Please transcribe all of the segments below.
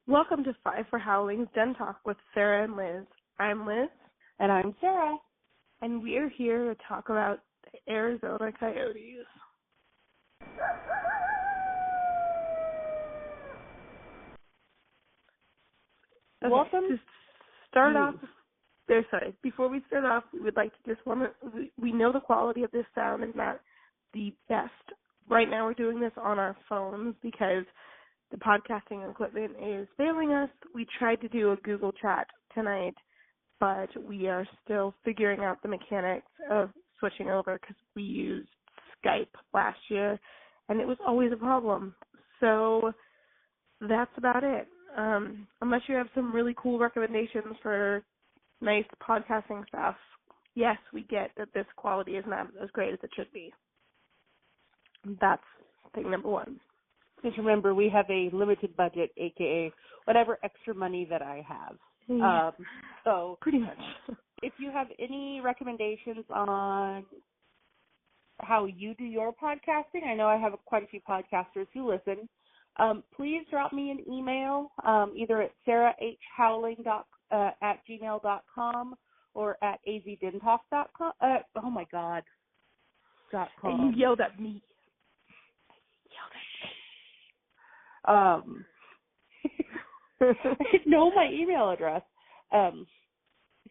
Welcome to Howling's Den Talk with Sarah and Liz. I'm Liz. And I'm Sarah. And we are here to talk about the Arizona Coyotes. Okay, Welcome. to start off, before we start off, we would like to we know the quality of this sound is not the best. Right now we're doing this on our phones because the podcasting equipment is failing us. We tried to do a Google Chat tonight, but we are still figuring out the mechanics of switching over because we used Skype last year, and it was always a problem. So that's about it. Unless you have some really cool recommendations for nice podcasting stuff, yes, we get that this quality is not as great as it should be. That's thing number one. Just remember, we have a limited budget, a.k.a. whatever extra money that I have. Yeah. So pretty much. If you have any recommendations on how you do your podcasting, I know I have quite a few podcasters who listen. Please drop me an email, either at sarahhowling@gmail.com or at azdentalk.com. Oh my God. .com. And you yelled at me. I know my email address.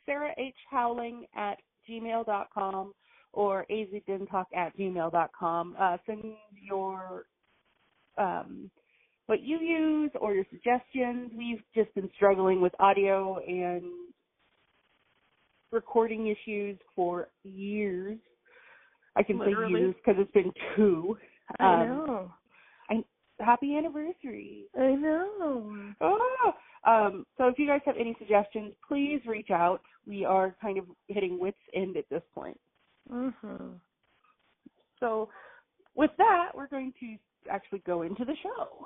sarahhowling@gmail.com or azdentalk@gmail.com. Send your what you use or your suggestions. We've just been struggling with audio and recording issues for years. I can Literally. say years because it's been 2. I know. Happy anniversary. I know. So if you guys have any suggestions, please reach out. We are kind of hitting wit's end at this point. Mm-hmm. So with that, we're going to actually go into the show.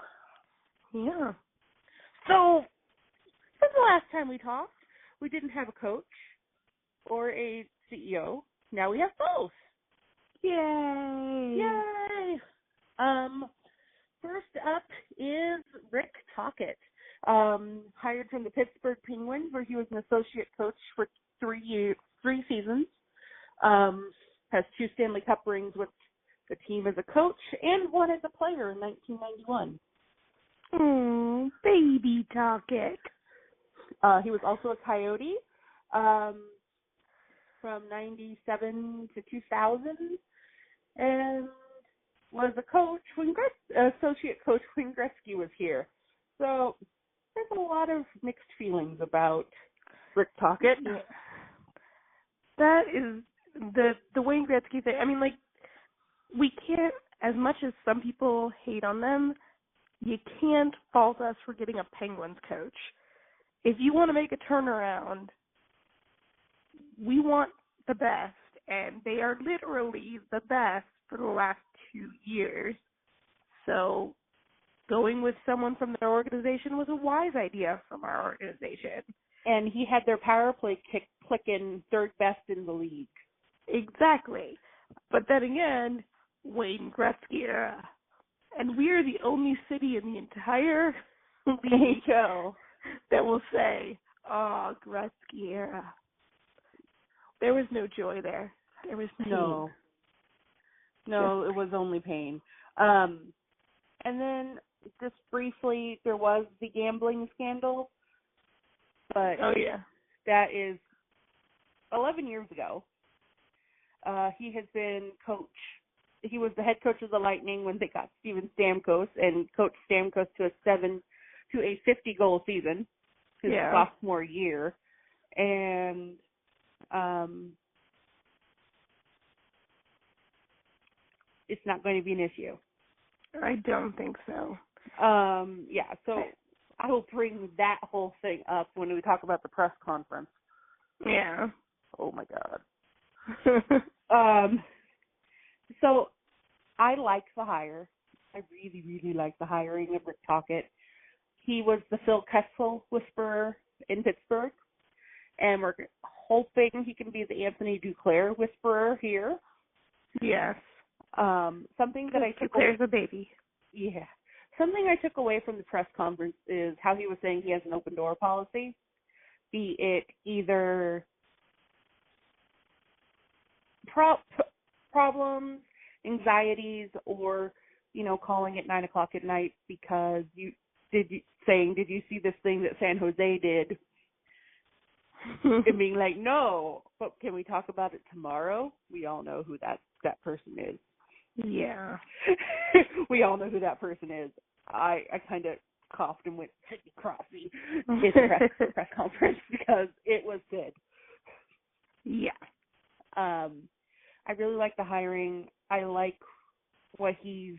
Yeah. So since the last time we talked, we didn't have a coach or a CEO. Now we have both. Yay. Yay. First up is Rick Tocchet, hired from the Pittsburgh Penguins, where he was an associate coach for 3 seasons. Has 2 Stanley Cup rings with the team as a coach and 1 as a player in 1991. Oh, baby Tocchet. He was also a Coyote from 97 to 2000, and was a coach when associate coach when Gretzky was here. So there's a lot of mixed feelings about Rick Tocchet. Yeah. That is the Wayne Gretzky thing. I mean, like, we can't, as much as some people hate on them, you can't fault us for getting a Penguins coach. If you want to make a turnaround, we want the best, and they are literally the best for the last 2 years. So going with someone from their organization was a wise idea from our organization. And he had their power play clicking 3rd best in the league. Exactly. But then again, Wayne Gretzky era. And we are the only city in the entire league that will say, oh, Gretzky era. There was no joy there. There was pain. No, it was only pain. And then, just briefly, there was the gambling scandal. But that is 11 years ago. He has been coach. He was the head coach of the Lightning when they got Steven Stamkos and coached Stamkos to a 50-goal season his sophomore year. And it's not going to be an issue. I don't think so. So I will bring that whole thing up when we talk about the press conference. Yeah. Oh, my God. So I like the hire. I really, really like the hiring of Rick Tocchet. He was the Phil Kessel whisperer in Pittsburgh, and we're hoping he can be the Anthony Duclair whisperer here. Yes. Something that I took Duclair's a baby. Yeah. something I took away from the press conference is how he was saying he has an open door policy, be it either problems, anxieties, or, calling at 9 o'clock at night because did you see this thing that San Jose did? And being like, no, but can we talk about it tomorrow? We all know who that person is. Yeah. We all know who that person is. I kind of coughed and went, Sidney Crosby, his press conference, because it was good. Yeah. I really like the hiring. I like what he's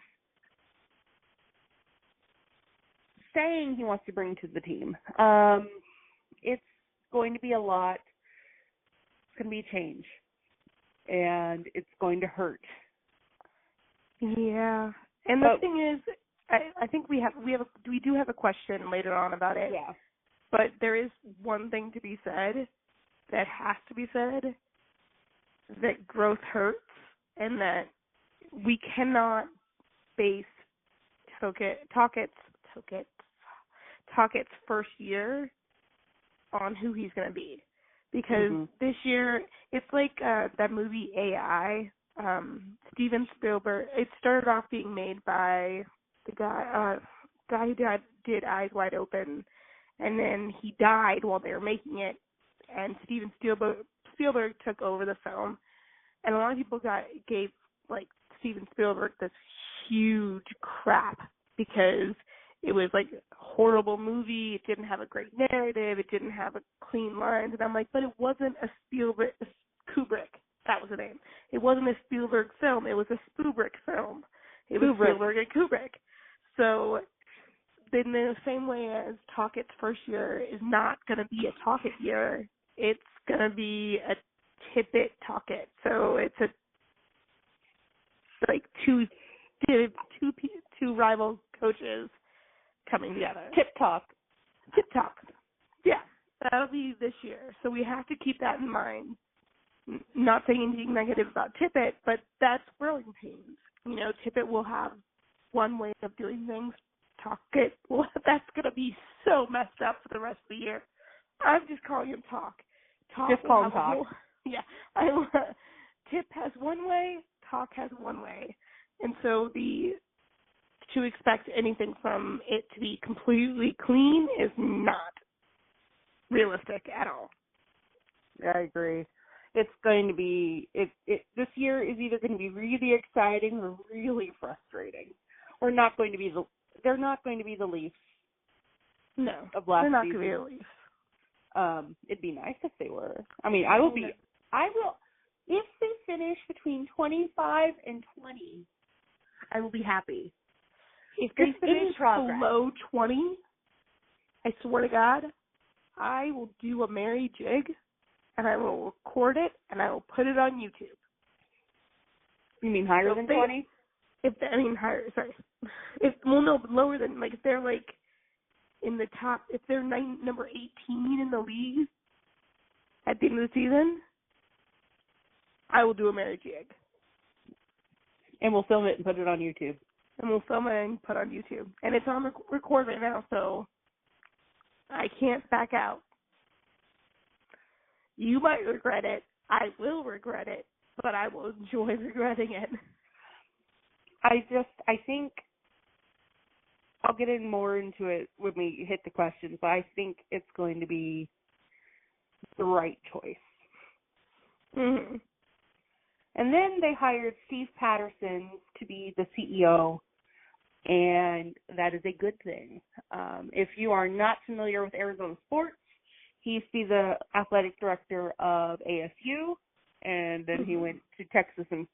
saying he wants to bring to the team. It's going to be a lot. It's going to be a change. And it's going to hurt. Yeah. And the thing is, I think we do have a question later on about it. Yeah. But there is one thing to be said that has to be said, that growth hurts, and that we cannot base Tocchet's first year on who he's going to be. Because this year, it's like that movie AI, Steven Spielberg. It started off being made by the guy who did Eyes Wide Open, and then he died while they were making it, and Steven Spielberg took over the film, and a lot of people gave Steven Spielberg this huge crap because it was like a horrible movie. It didn't have a great narrative. It didn't have a clean lines. And I'm like, but it wasn't a Kubrick. That was the name. It wasn't a Spielberg film. It was a Spielberg film. It was Spielberg and Kubrick. So in the same way as Tocchet's first year is not going to be a Tocchet year, it's going to be a Tippett Tocchet. So it's two rival coaches coming together. Tip talk. Yeah, that'll be this year. So we have to keep that in mind. Not saying anything negative about Tippett, but that's growing pains. Tippett will have one way of doing things. Tocchet, that's going to be so messed up for the rest of the year. I'm just calling him Talk. Just call him Talk. Tip has one way, Talk has one way. And so to expect anything from it to be completely clean is not realistic at all. Yeah, I agree. It's going to be this year is either going to be really exciting or really frustrating. They're not going to be the Leafs. No, of last they're not season. going to be the Leafs. It'd be nice if they were. I mean, I will if they finish between 25 and 20, I will be happy. If they finish below 20, I swear to God, I will do a merry jig, and I will record it, and I will put it on YouTube. You mean higher than 20? Higher, sorry. Lower than, if they're, in the top, if they're number 18 in the league at the end of the season, I will do a merry jig. And we'll film it and put it on YouTube. And we'll film it and put it on YouTube. And it's on record right now, so I can't back out. You might regret it. I will regret it, but I will enjoy regretting it. I think I'll get in more into it when we hit the questions, but I think it's going to be the right choice. Mm-hmm. And then they hired Steve Patterson to be the CEO, and that is a good thing. If you are not familiar with Arizona sports, he used to be the athletic director of ASU, and then he went to Texas and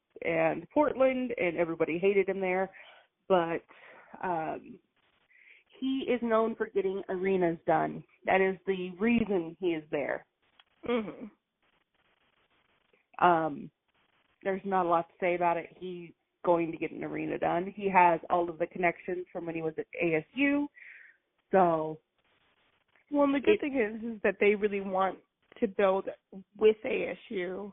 Portland, and everybody hated him there. But he is known for getting arenas done. That is the reason he is there. Mm-hmm. There's not a lot to say about it. He's going to get an arena done. He has all of the connections from when he was at ASU. So, well, and the good thing is that they really want to build with ASU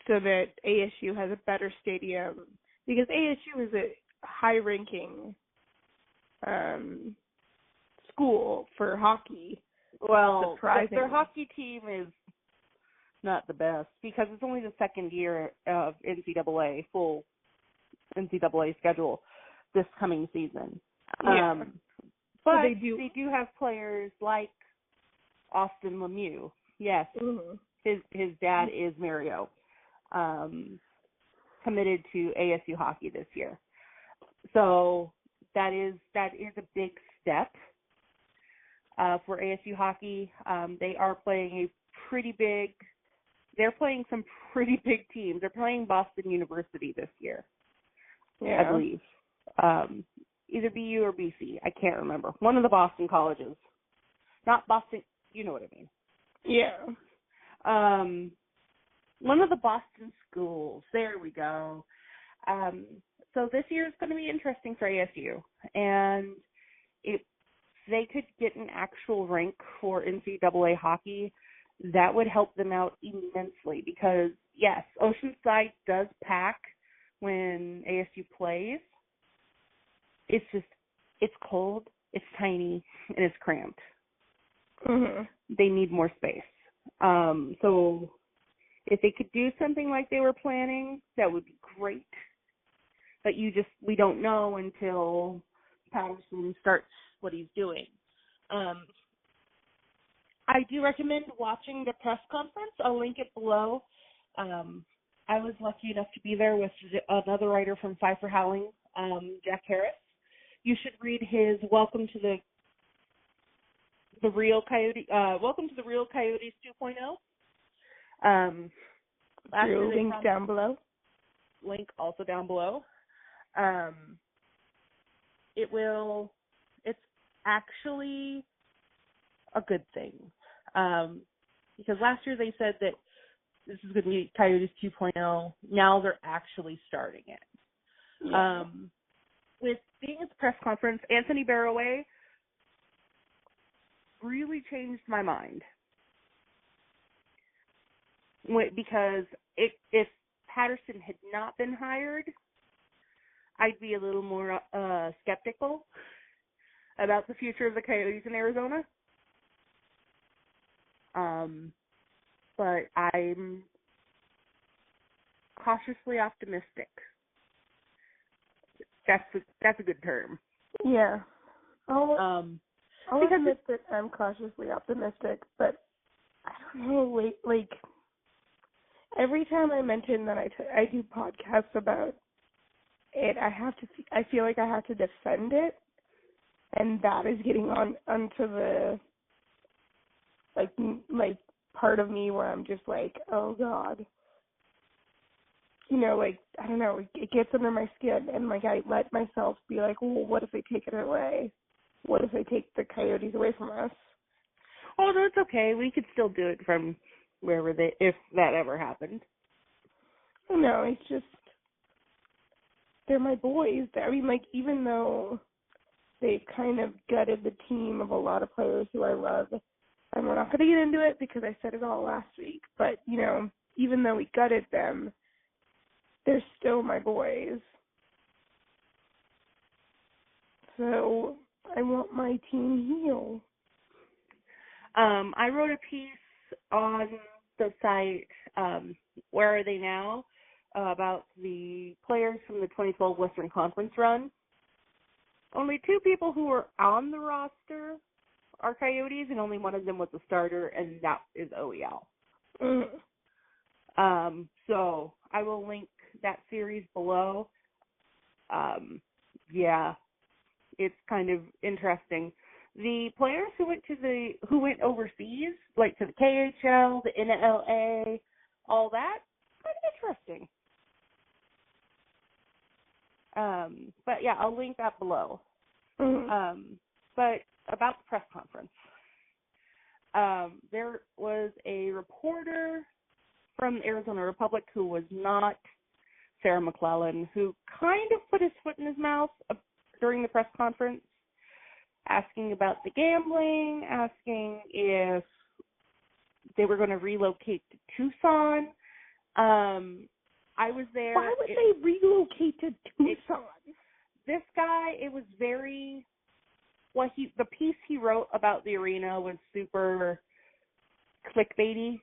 so that ASU has a better stadium, because ASU is a high-ranking school for hockey. Well, their hockey team is not the best because it's only the second year of NCAA, full NCAA schedule this coming season. Yeah. But they do have players like Austin Lemieux. Yes, his dad is Mario, committed to ASU hockey this year. So that is a big step for ASU hockey. They are playing they're playing some pretty big teams. They're playing Boston University this year, I believe. Either BU or BC. I can't remember. One of the Boston colleges. Not Boston, you know what I mean. Yeah. One of the Boston schools. There we go. So this year is going to be interesting for ASU. And if they could get an actual rank for NCAA hockey, that would help them out immensely because, yes, Oceanside does pack when ASU plays. It's just, it's cold, it's tiny, and it's cramped. They need more space. So if they could do something like they were planning, that would be great. But we don't know until Patterson starts what he's doing. I do recommend watching the press conference. I'll link it below. I was lucky enough to be there with another writer from Five for Howling, Jack Harris. You should read his Welcome to the Real Coyotes 2.0. Link down below. Link also down below. It's actually a good thing. Because last year they said that this is going to be Coyotes 2.0. Now they're actually starting it. Yeah. With being at the press conference, Anthony Barroway really changed my mind. Because if Patterson had not been hired, I'd be a little more skeptical about the future of the Coyotes in Arizona. But I'm cautiously optimistic. That's a good term. Yeah. I'll admit that I'm cautiously optimistic, but I don't know, like every time I mention that I do podcasts about it, I feel like I have to defend it, and that is getting onto the like part of me where I'm just like, oh God. You know, like, I don't know, it gets under my skin, and, like, I let myself be like, well, what if they take it away? What if they take the Coyotes away from us? Oh, that's okay. We could still do it from wherever if that ever happened. No, it's just, they're my boys. I mean, like, even though they've kind of gutted the team of a lot of players who I love, and we're not going to get into it because I said it all last week, but, you know, even though we gutted them, they're still my boys. So I want my team healed. I wrote a piece on the site, Where Are They Now, about the players from the 2012 Western Conference run. Only two people who were on the roster are Coyotes, and only one of them was a starter, and that is OEL. So I will link that series below. Yeah, it's kind of interesting. The players who went overseas, like to the KHL, the NLA, all that, kind of interesting. But yeah, I'll link that below. But about the press conference, there was a reporter from the Arizona Republic who was not Sarah McClellan, who kind of put his foot in his mouth during the press conference, asking about the gambling, asking if they were going to relocate to Tucson. I was there. Why would they relocate to Tucson? This guy, it was very the piece he wrote about the arena was super clickbaity.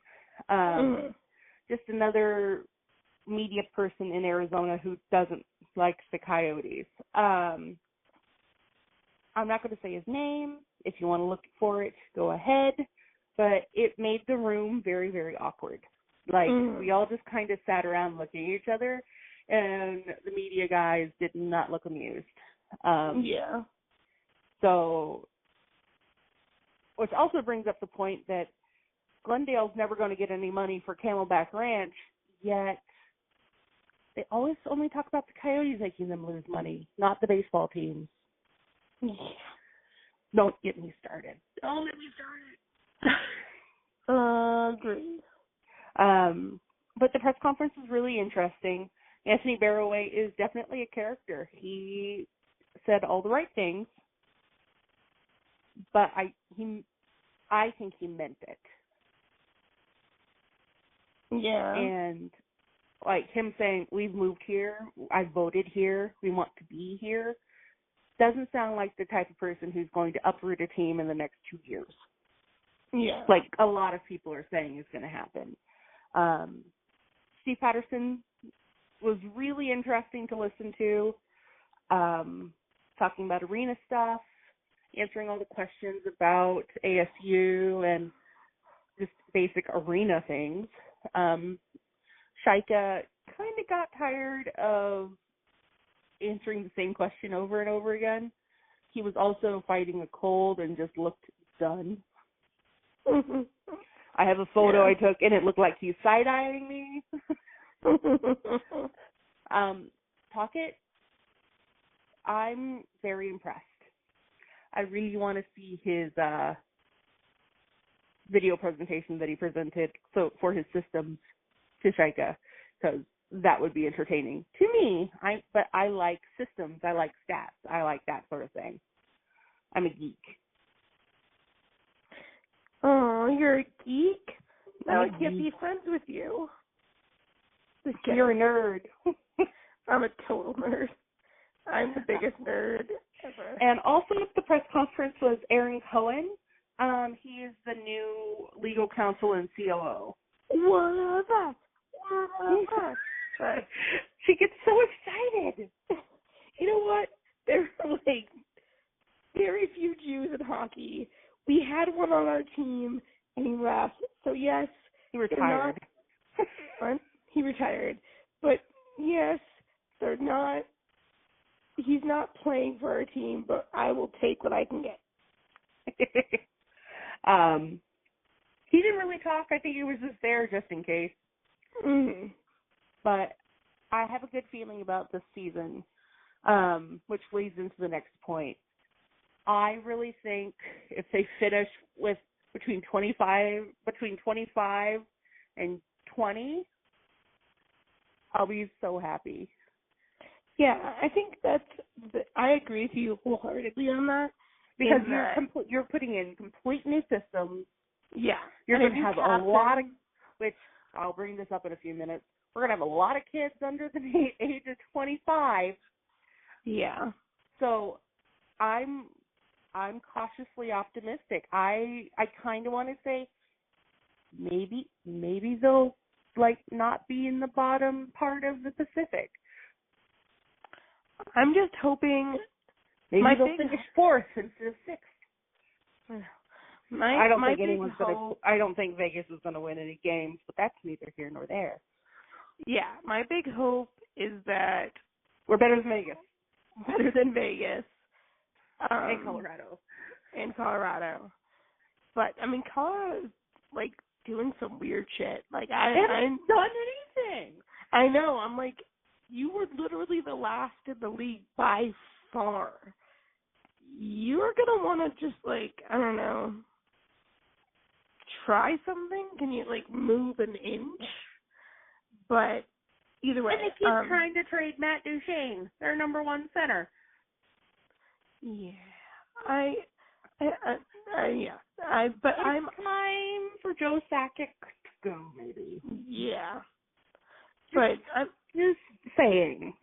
Just another media person in Arizona who doesn't like the Coyotes. I'm not going to say his name. If you want to look for it, go ahead. But it made the room very, very awkward. Like, we all just kind of sat around looking at each other, and the media guys did not look amused. So, which also brings up the point that Glendale's never going to get any money for Camelback Ranch, yet they always only talk about the Coyotes making them lose money, not the baseball teams. Yeah. Don't get me started. Don't get me started. Agreed. But the press conference was really interesting. Anthony Barroway is definitely a character. He said all the right things, but I think he meant it. Yeah. And like him saying, we've moved here, I voted here, we want to be here, doesn't sound like the type of person who's going to uproot a team in the next 2 years. Yeah. Like a lot of people are saying is going to happen. Steve Patterson was really interesting to listen to, talking about arena stuff, answering all the questions about ASU and just basic arena things. Chayka kind of got tired of answering the same question over and over again. He was also fighting a cold and just looked done. I have a photo I took, and it looked like he's side-eyeing me. Tocchet, I'm very impressed. I really want to see his video presentation that he presented for his systems to Chayka, because that would be entertaining to me. But I like systems. I like stats. I like that sort of thing. I'm a geek. Oh, you're a geek? Now I can't be friends with you. You're a nerd. I'm a total nerd. I'm the biggest nerd ever. And also at the press conference was Aaron Cohen. He is the new legal counsel and COO. What up? She gets so excited. You know what? There are like very few Jews in hockey. We had one on our team, and he left. So yes, he retired. He retired. But yes, they're not. He's not playing for our team, but I will take what I can get. He didn't really talk. I think he was just there just in case. Mm-hmm. But I have a good feeling about this season, which leads into the next point. I really think if they finish with between 25 and 20, I'll be so happy. Yeah, I think I agree with you wholeheartedly on that. Because you're putting in complete new systems. Yeah. You're going to have a lot of, which I'll bring this up in a few minutes, we're going to have a lot of kids under the age of 25. Yeah. So I'm cautiously optimistic. I kind of want to say maybe they'll like not be in the bottom part of the Pacific. I'm just hoping maybe they'll finish fourth instead of sixth. I don't think Vegas is going to win any games, but that's neither here nor there. Yeah, my big hope is that we're better than Vegas. Better than Vegas. And Colorado. But I mean, Colorado's like doing some weird shit. Like they haven't done anything. I know. I'm like, you were literally the last in the league by far. You're gonna want to just like, I don't know, try something. Can you like move an inch? But either way, and they keep trying to trade Matt Duchene, their number one center. Yeah, but it's time for Joe Sakic to go, maybe. Yeah, but I'm just saying.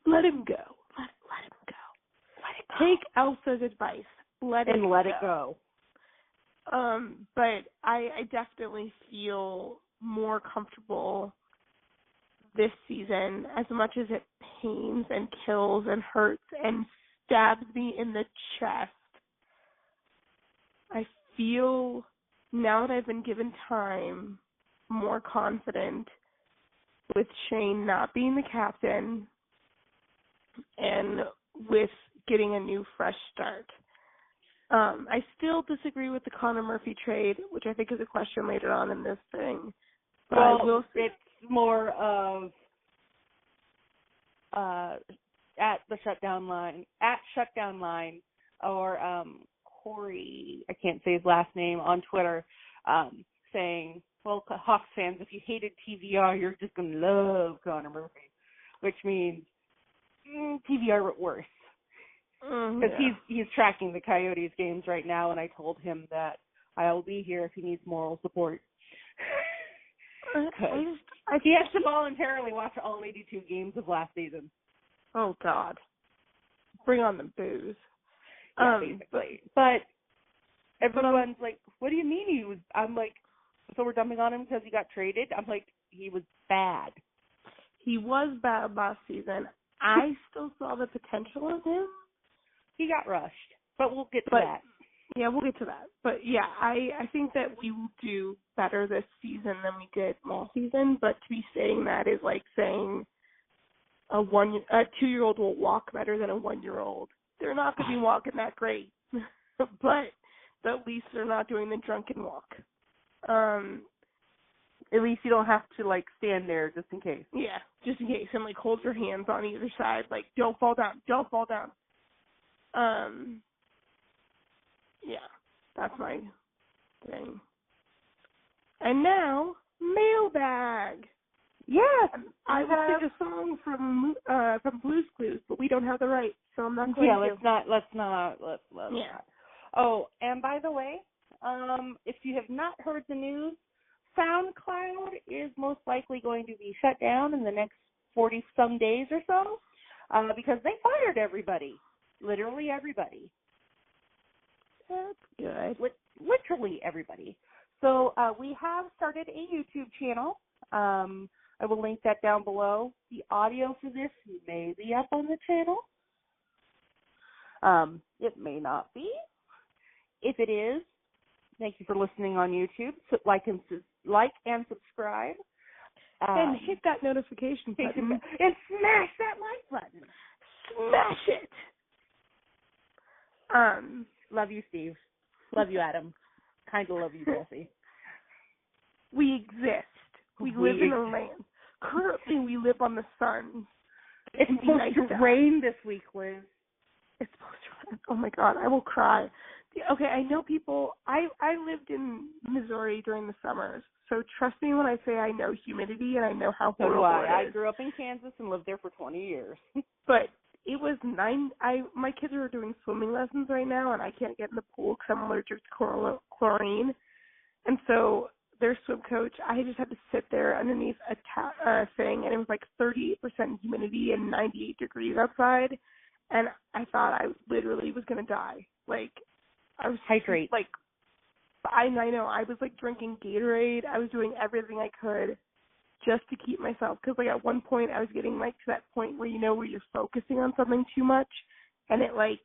Let him go. Let him go. Let it take Elsa's advice. Let it go. But I definitely feel more comfortable this season, as much as it pains and kills and hurts and stabs me in the chest. I feel, now that I've been given time, more confident with Shane not being the captain and with getting a new fresh start. I still disagree with the Connor Murphy trade, which I think is a question later on in this thing. But well, it's more of at shutdown line, or Corey, I can't say his last name, on Twitter, saying, well, Hawks fans, if you hated TVR, you're just going to love Connor Murphy, which means TVR at worst. Because he's tracking the Coyotes games right now, and I told him that I'll be here if he needs moral support. He has to voluntarily watch all 82 games of last season. Oh, God. Bring on the booze. Yeah, basically. But everyone's like, what do you mean he was? I'm like, so we're dumping on him because he got traded? I'm like, he was bad. He was bad last season. I still saw the potential in him. He got rushed, but we'll get to that. Yeah, we'll get to that. But, yeah, I think that we will do better this season than we did last season. But to be saying that is like saying a 2-year-old will walk better than a 1-year-old. They're not going to be walking that great. But at least they're not doing the drunken walk. At least you don't have to, like, stand there just in case. Yeah, just in case. And, like, hold your hands on either side. Like, don't fall down. Don't fall down. Yeah, that's my thing. And now, mailbag. Yes, I would sing a song from Blue's Clues, but we don't have the rights, so I'm not going to. Let's not. Oh, and by the way, if you have not heard the news, SoundCloud is most likely going to be shut down in the next 40-some days or so, because they fired everybody. Literally everybody. That's good. Literally everybody. So we have started a YouTube channel. I will link that down below. The audio for this may be up on the channel. It may not be. If it is, thank you for listening on YouTube. So like and subscribe. And hit that notification button. And smash that like button. Smash it. Love you, Steve. Love you, Adam. Kind of love you, Jesse. We exist. We live in a land. Currently, we live on the sun. It's supposed to rain this week, Liz. It's supposed to rain. Oh, my God. I will cry. Okay, I know people. I lived in Missouri during the summers, so trust me when I say I know humidity and I know how horrible it is. I grew up in Kansas and lived there for 20 years. But it was my kids are doing swimming lessons right now, and I can't get in the pool because I'm allergic to chlorine. And so their swim coach, I just had to sit there underneath a thing, and it was like 38% humidity and 98 degrees outside. And I thought I literally was going to die. Like, I was hydrate. Like, I know. I was like drinking Gatorade. I was doing everything I could just to keep myself, because like at one point I was getting like to that point where where you're focusing on something too much, and it like,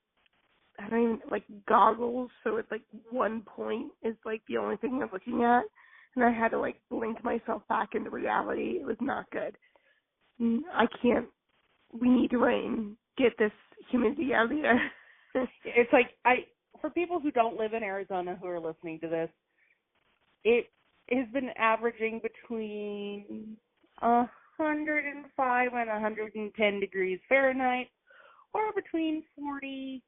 I don't even, like goggles, so it's like one point is like the only thing you're looking at, and I had to like blink myself back into reality. It was not good. We need rain. Get this humidity out of here. It's like, for people who don't live in Arizona who are listening to this, it has been averaging between 105 and 110 degrees Fahrenheit, or between 40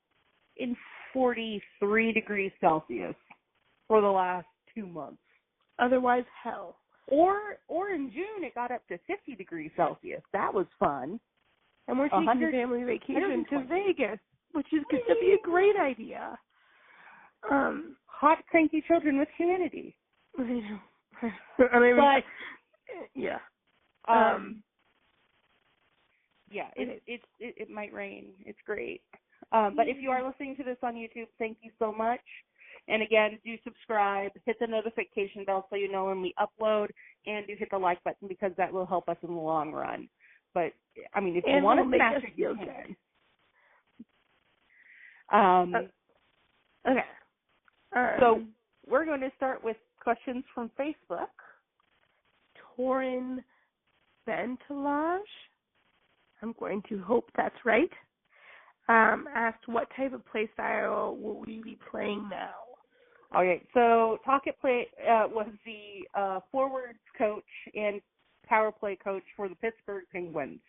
and 43 degrees Celsius for the last 2 months. Otherwise, hell. Or in June, it got up to 50 degrees Celsius. That was fun. And we're taking a family vacation to Vegas, which is going to be a great idea. Hot, cranky children with humidity. I mean, yeah. Yeah, it might rain. It's great. But if you are listening to this on YouTube, thank you so much. And again, do subscribe, hit the notification bell so you know when we upload, and do hit the like button because that will help us in the long run. But, I mean, if you want to smash it, you can. Okay. So we're going to start with questions from Facebook. Torin Ventilage, I'm going to hope that's right, asked what type of play style will we be playing now? Okay, so Tocchet was the forwards coach and power play coach for the Pittsburgh Penguins.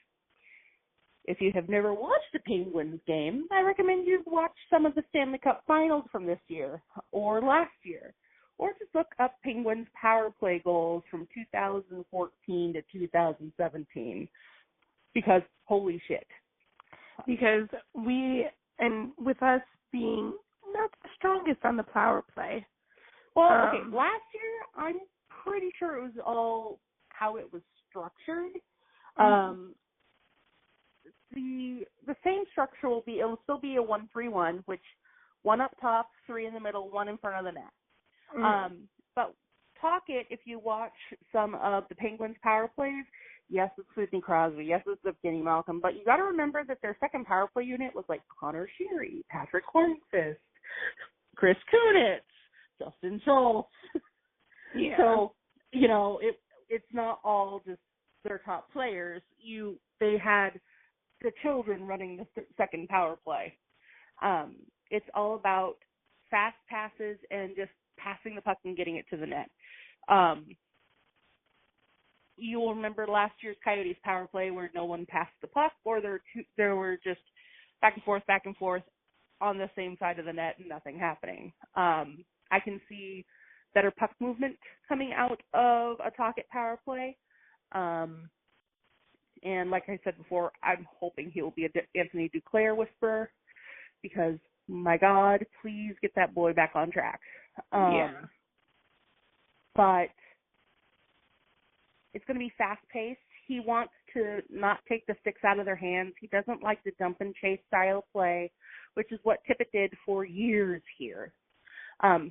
If you have never watched a Penguins game, I recommend you watch some of the Stanley Cup Finals from this year or last year, or just look up Penguins power play goals from 2014 to 2017, because holy shit. Because with us being not the strongest on the power play. Well, okay, last year I'm pretty sure it was all how it was structured. The same structure it'll still be a 1-3-1, which one up top, three in the middle, one in front of the net. But Tocchet, if you watch some of the Penguins power plays, yes, it's Sidney Crosby, yes, it's Evgeny Malkin, but you got to remember that their second power play unit was like Connor Sheary, Patrick Hornqvist, Chris Kunitz, Justin Schultz. Yeah. So, it's not all just their top players. They had the children running the second power play. It's all about fast passes and just passing the puck and getting it to the net. You will remember last year's Coyotes power play where no one passed the puck, or there were just back and forth on the same side of the net and nothing happening. I can see better puck movement coming out of a Tocchet power play. And like I said before, I'm hoping he will be an Anthony Duclair whisperer, because, my God, please get that boy back on track. But it's going to be fast-paced. He wants to not take the sticks out of their hands. He doesn't like the dump-and-chase style play, which is what Tippett did for years here.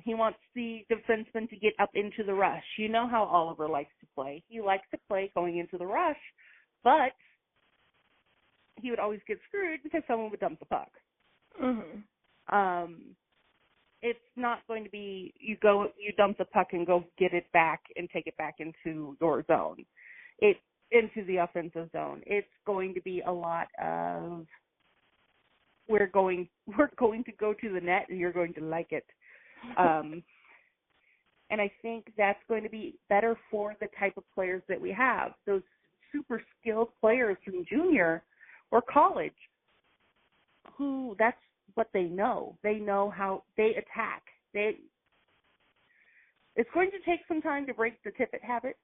He wants the defenseman to get up into the rush. You know how Oliver likes to play. He likes to play going into the rush, but he would always get screwed because someone would dump the puck. It's not going to be you dump the puck and go get it back and take it back into your zone. Into the offensive zone. It's going to be a lot of we're going to go to the net and you're going to like it. And I think that's going to be better for the type of players that we have. Those super skilled players from junior or college who that's what they know. They know how they attack. It's going to take some time to break the Tippett habits.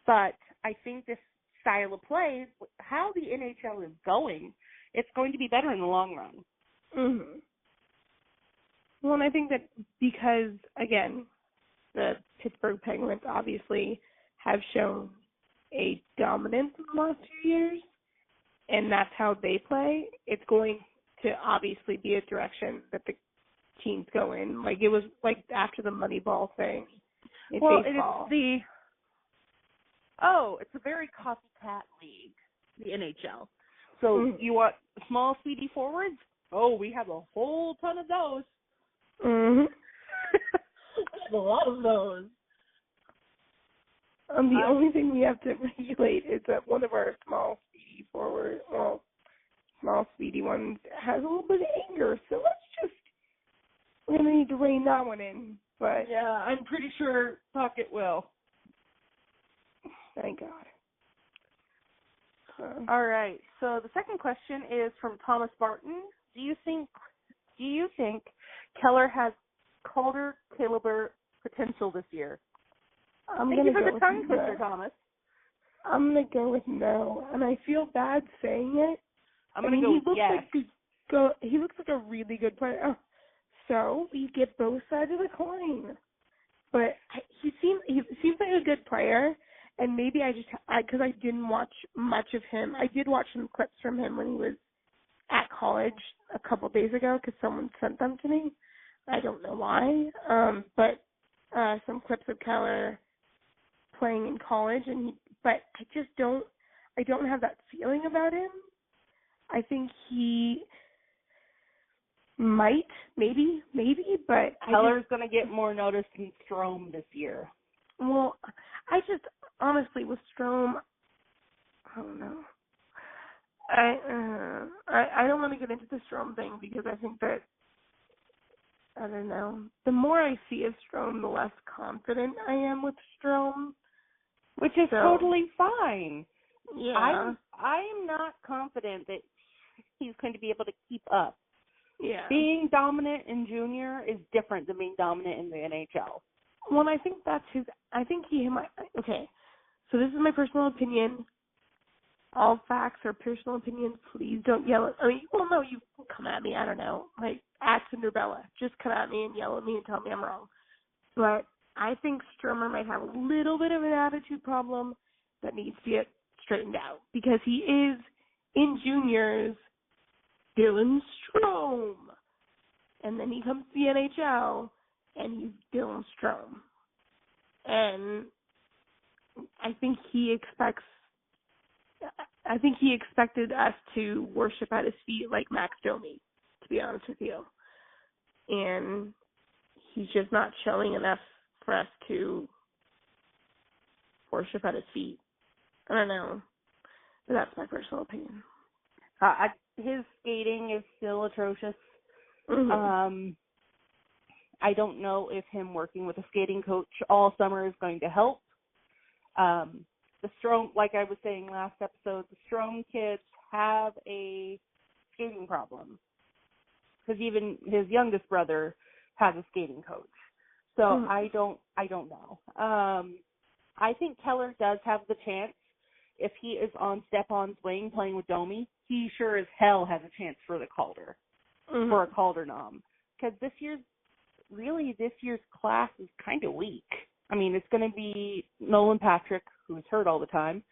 But I think this style of play, how the NHL is going, it's going to be better in the long run. Well, and I think that because, again, the Pittsburgh Penguins obviously have shown a dominance in the last 2 years, and that's how they play, it's going to obviously be a direction that the teams go in. Like, it was like after the Moneyball thing in baseball. It's a very copycat league, the NHL. So you want small, speedy forwards? Oh, we have a whole ton of those. A lot of those. The only thing we have to regulate is that one of our small, speedy ones has a little bit of anger. So we're going to need to rein that one in. But yeah, I'm pretty sure Tocchet will. Thank God. All right. So the second question is from Thomas Barton. Do you think Keller has Calder caliber potential this year? Thank you for the tongue twister, Thomas. I'm going to go with no, and I feel bad saying it. I'm going to go yes. He looks like a really good player. So we get both sides of the coin. But he seems like a good player, and maybe because I didn't watch much of him. I did watch some clips from him when he was at college a couple days ago because someone sent them to me. I don't know why, but some clips of Keller playing in college, but I don't have that feeling about him. I think he might, maybe, but Keller's going to get more notice than Strome this year. Well, I just, honestly, with Strome, I don't know. I don't want to get into the Strome thing because I think that, I don't know. The more I see of Strome, the less confident I am with Strome. Which is totally fine. Yeah. I'm not confident that he's going to be able to keep up. Yeah. Being dominant in junior is different than being dominant in the NHL. Well, I think that's okay. So this is my personal opinion. All facts are personal opinions. Please don't yell at me. Well, no, you can come at me. I don't know. Like, at Cinderella. Just come at me and yell at me and tell me I'm wrong. But I think Sturmer might have a little bit of an attitude problem that needs to get straightened out. Because he is, in juniors, Dylan Strome. And then he comes to the NHL, and he's Dylan Strome. And I think he expected us to worship at his feet like Max Domi, to be honest with you. And he's just not showing enough for us to worship at his feet. I don't know. But that's my personal opinion. His skating is still atrocious. Mm-hmm. I don't know if him working with a skating coach all summer is going to help. The Strome, like I was saying last episode, the Strome kids have a skating problem because even his youngest brother has a skating coach. So I don't know. I think Keller does have the chance. If he is on Stepan's wing playing with Domi, he sure as hell has a chance for the Calder, for a Calder nom. Because this year's class is kind of weak. I mean, it's going to be Nolan Patrick, who's hurt all the time.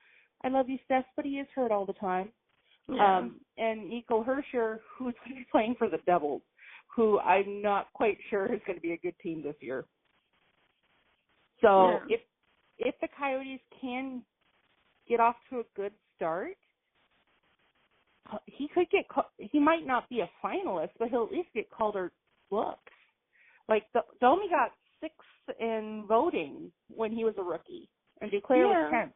I love you, Steph, but he is hurt all the time. Yeah. And Nico Herscher, who's going to be playing for the Devils, who I'm not quite sure is going to be a good team this year. So if the Coyotes can get off to a good start, he might not be a finalist, but he'll at least get Calder looks. Like, Domi got 6th in voting when he was a rookie, and Duclair was 10th.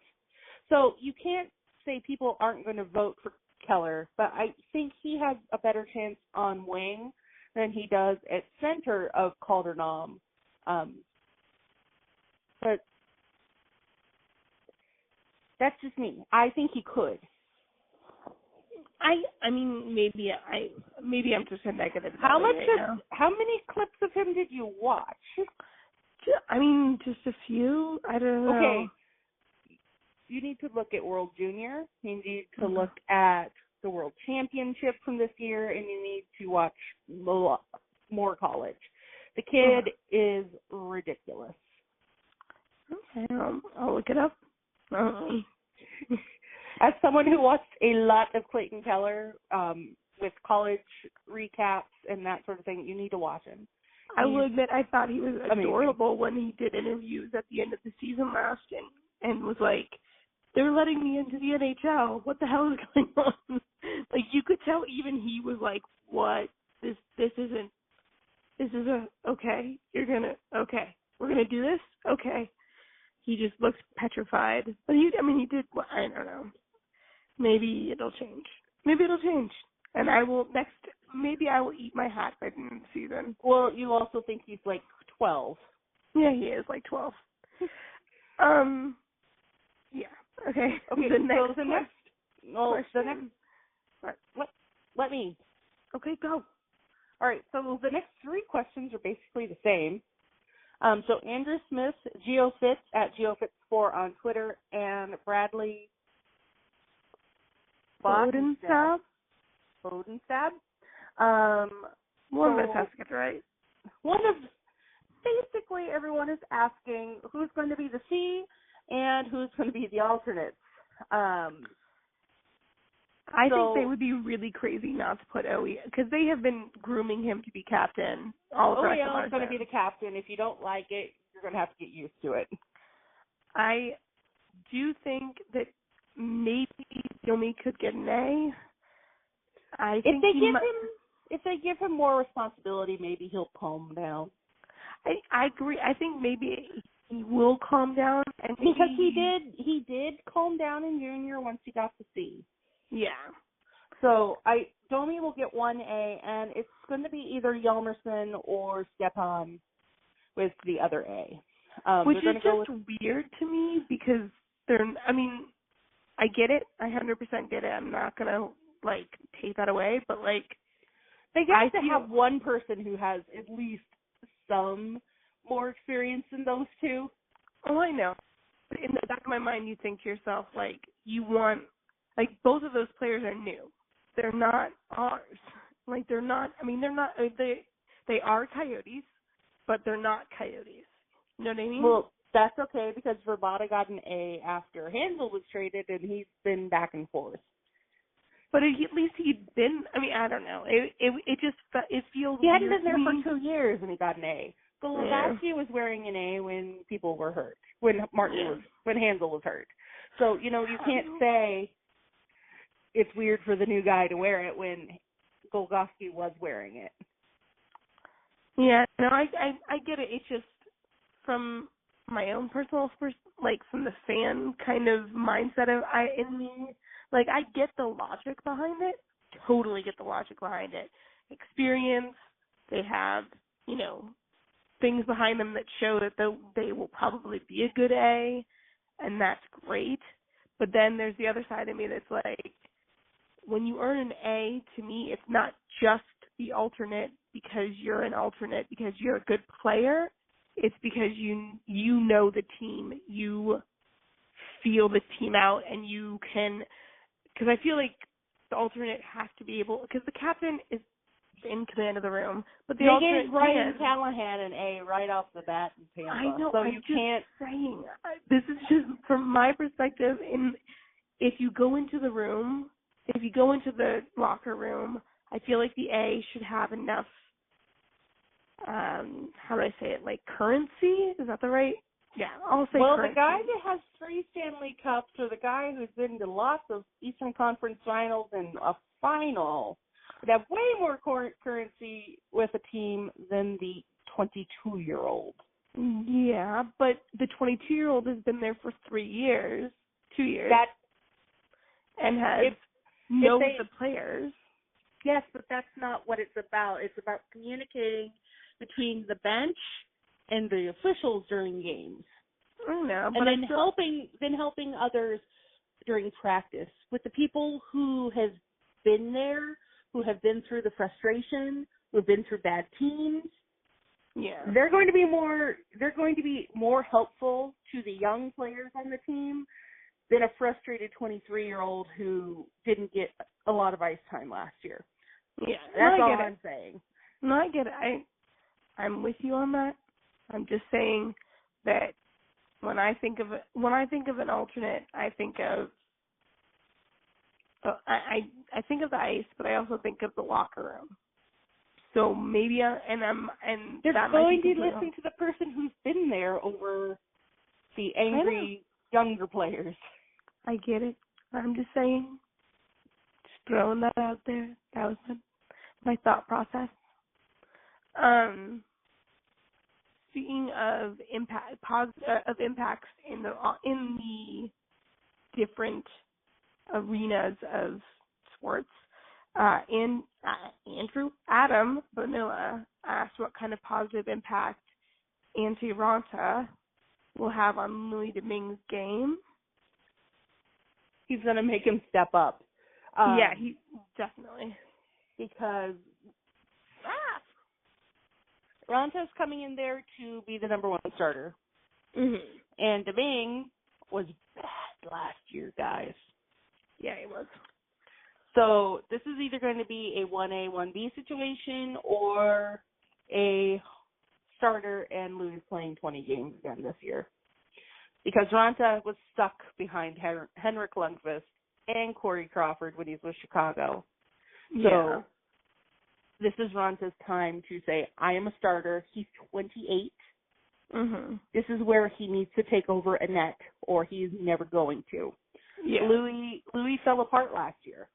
So you can't say people aren't going to vote for Keller, but I think he has a better chance on wing than he does at center of Calder nom. But that's just me. I think he could. I mean, maybe I'm just a negative. How many clips of him did you watch? I mean, just a few. I don't know. Okay. You need to look at World Junior. You need to look at the World Championship from this year, and you need to watch more college. The kid is ridiculous. Okay, I'll look it up. As someone who watched a lot of Clayton Keller with college recaps and that sort of thing, you need to watch him. I will admit I thought he was adorable when he did interviews at the end of the season last and was like, they're letting me into the NHL. What the hell is going on? Like, you could tell even he was like, what? This isn't okay. We're going to do this? Okay. He just looks petrified. But he did, I don't know. Maybe it'll change. And maybe I will eat my hat by the end of the season. Well, you also think he's like 12. Yeah, he is like 12. Yeah. Okay. Let me. Okay, go. All right. So the next 3 questions are basically the same. So Andrew Smith, GeoFits at GeoFits4 on Twitter, and Bradley Bodenstab. One of us has to get right. Basically everyone is asking who's going to be the C and who's going to be the alternates. I think they would be really crazy not to put OE, because they have been grooming him to be captain all the rest of our is going to be the captain. If you don't like it, you're going to have to get used to it. I do think that maybe Yomi could get an A. If they give him more responsibility, maybe he'll calm down. I agree. I think maybe he will calm down, and because he did calm down in junior once he got to C. Yeah. So Domi will get 1A, and it's going to be either Yelmerson or Stepan with the other A. Which is just weird to me because I get it. I 100% get it. I'm not going to, take that away, but, they have to have one person who has at least some more experience than those two. Oh, I know. But in the back of my mind, you think to yourself, you want, both of those players are new. They're not ours. They're not, they are Coyotes, but they're not Coyotes. You know what I mean? Well, that's okay because Verbata got an A after Hansel was traded, and he's been back and forth. But at least he'd been, I don't know. It feels he hadn't weird been there to me. for 2 years, and he got an A. Golubowski was wearing an A when people were hurt, when Hansel was hurt. So, you can't say it's weird for the new guy to wear it when Golubowski was wearing it. Yeah, no, I get it. It's just from my own personal, from the fan kind of mindset in me. I get the logic behind it. Totally get the logic behind it. Experience. They have, things behind them that show that they will probably be a good A, and that's great. But then there's the other side of me that's when you earn an A, to me, it's not just the alternate because you're an alternate, because you're a good player. It's because you know the team. You feel the team out, and you can, because I feel like the alternate has to be able, because the captain is in command of the room, but the alternate gave Ryan Callahan an A right off the bat in Tampa. I know. So I'm you can't. Saying this is just from my perspective. If you go into the room, if you go into the locker room, I feel like the A should have enough. How do I say it? Currency? Is that the right? Yeah, I'll say. Well, currency. The guy that has 3 Stanley Cups, or the guy who's been to lots of Eastern Conference finals and a final, would have way more currency with a team than the 22-year-old. Yeah, but the 22-year-old has been there for 3 years, 2 years, and has knows the players. Yes, but that's not what it's about. It's about communicating between the bench and the officials during games. I know, but then helping others during practice with the people who have been there, who have been through the frustration, who have been through bad teams. Yeah, they're going to be more helpful to the young players on the team than a frustrated 23-year-old who didn't get a lot of ice time last year. Yeah, that's all I'm saying. No, I get it. I'm with you on that. I'm just saying that when I think of an alternate, I think of I think of the ice, but I also think of the locker room. So maybe they're going to listen to the person who's been there over the angry younger players. I get it. I'm just saying, just throwing that out there. That was my thought process. Speaking of impacts in the different arenas of sports, Adam Bonilla asked what kind of positive impact Antti Raanta will have on Louis Domingue's game. He's going to make him step up. Yeah, he definitely. Because Ranta's coming in there to be the number 1 starter. Mm-hmm. And Domingue was bad last year, guys. Yeah, he was. So this is either going to be a 1A, 1B situation or a starter and Louis playing 20 games again this year. Because Raanta was stuck behind Henrik Lundqvist and Corey Crawford when he's with Chicago. Yeah. So this is Ronta's time to say, I am a starter. He's 28. Mm-hmm. This is where he needs to take over a net, or he's never going to. Yeah. Louis fell apart last year.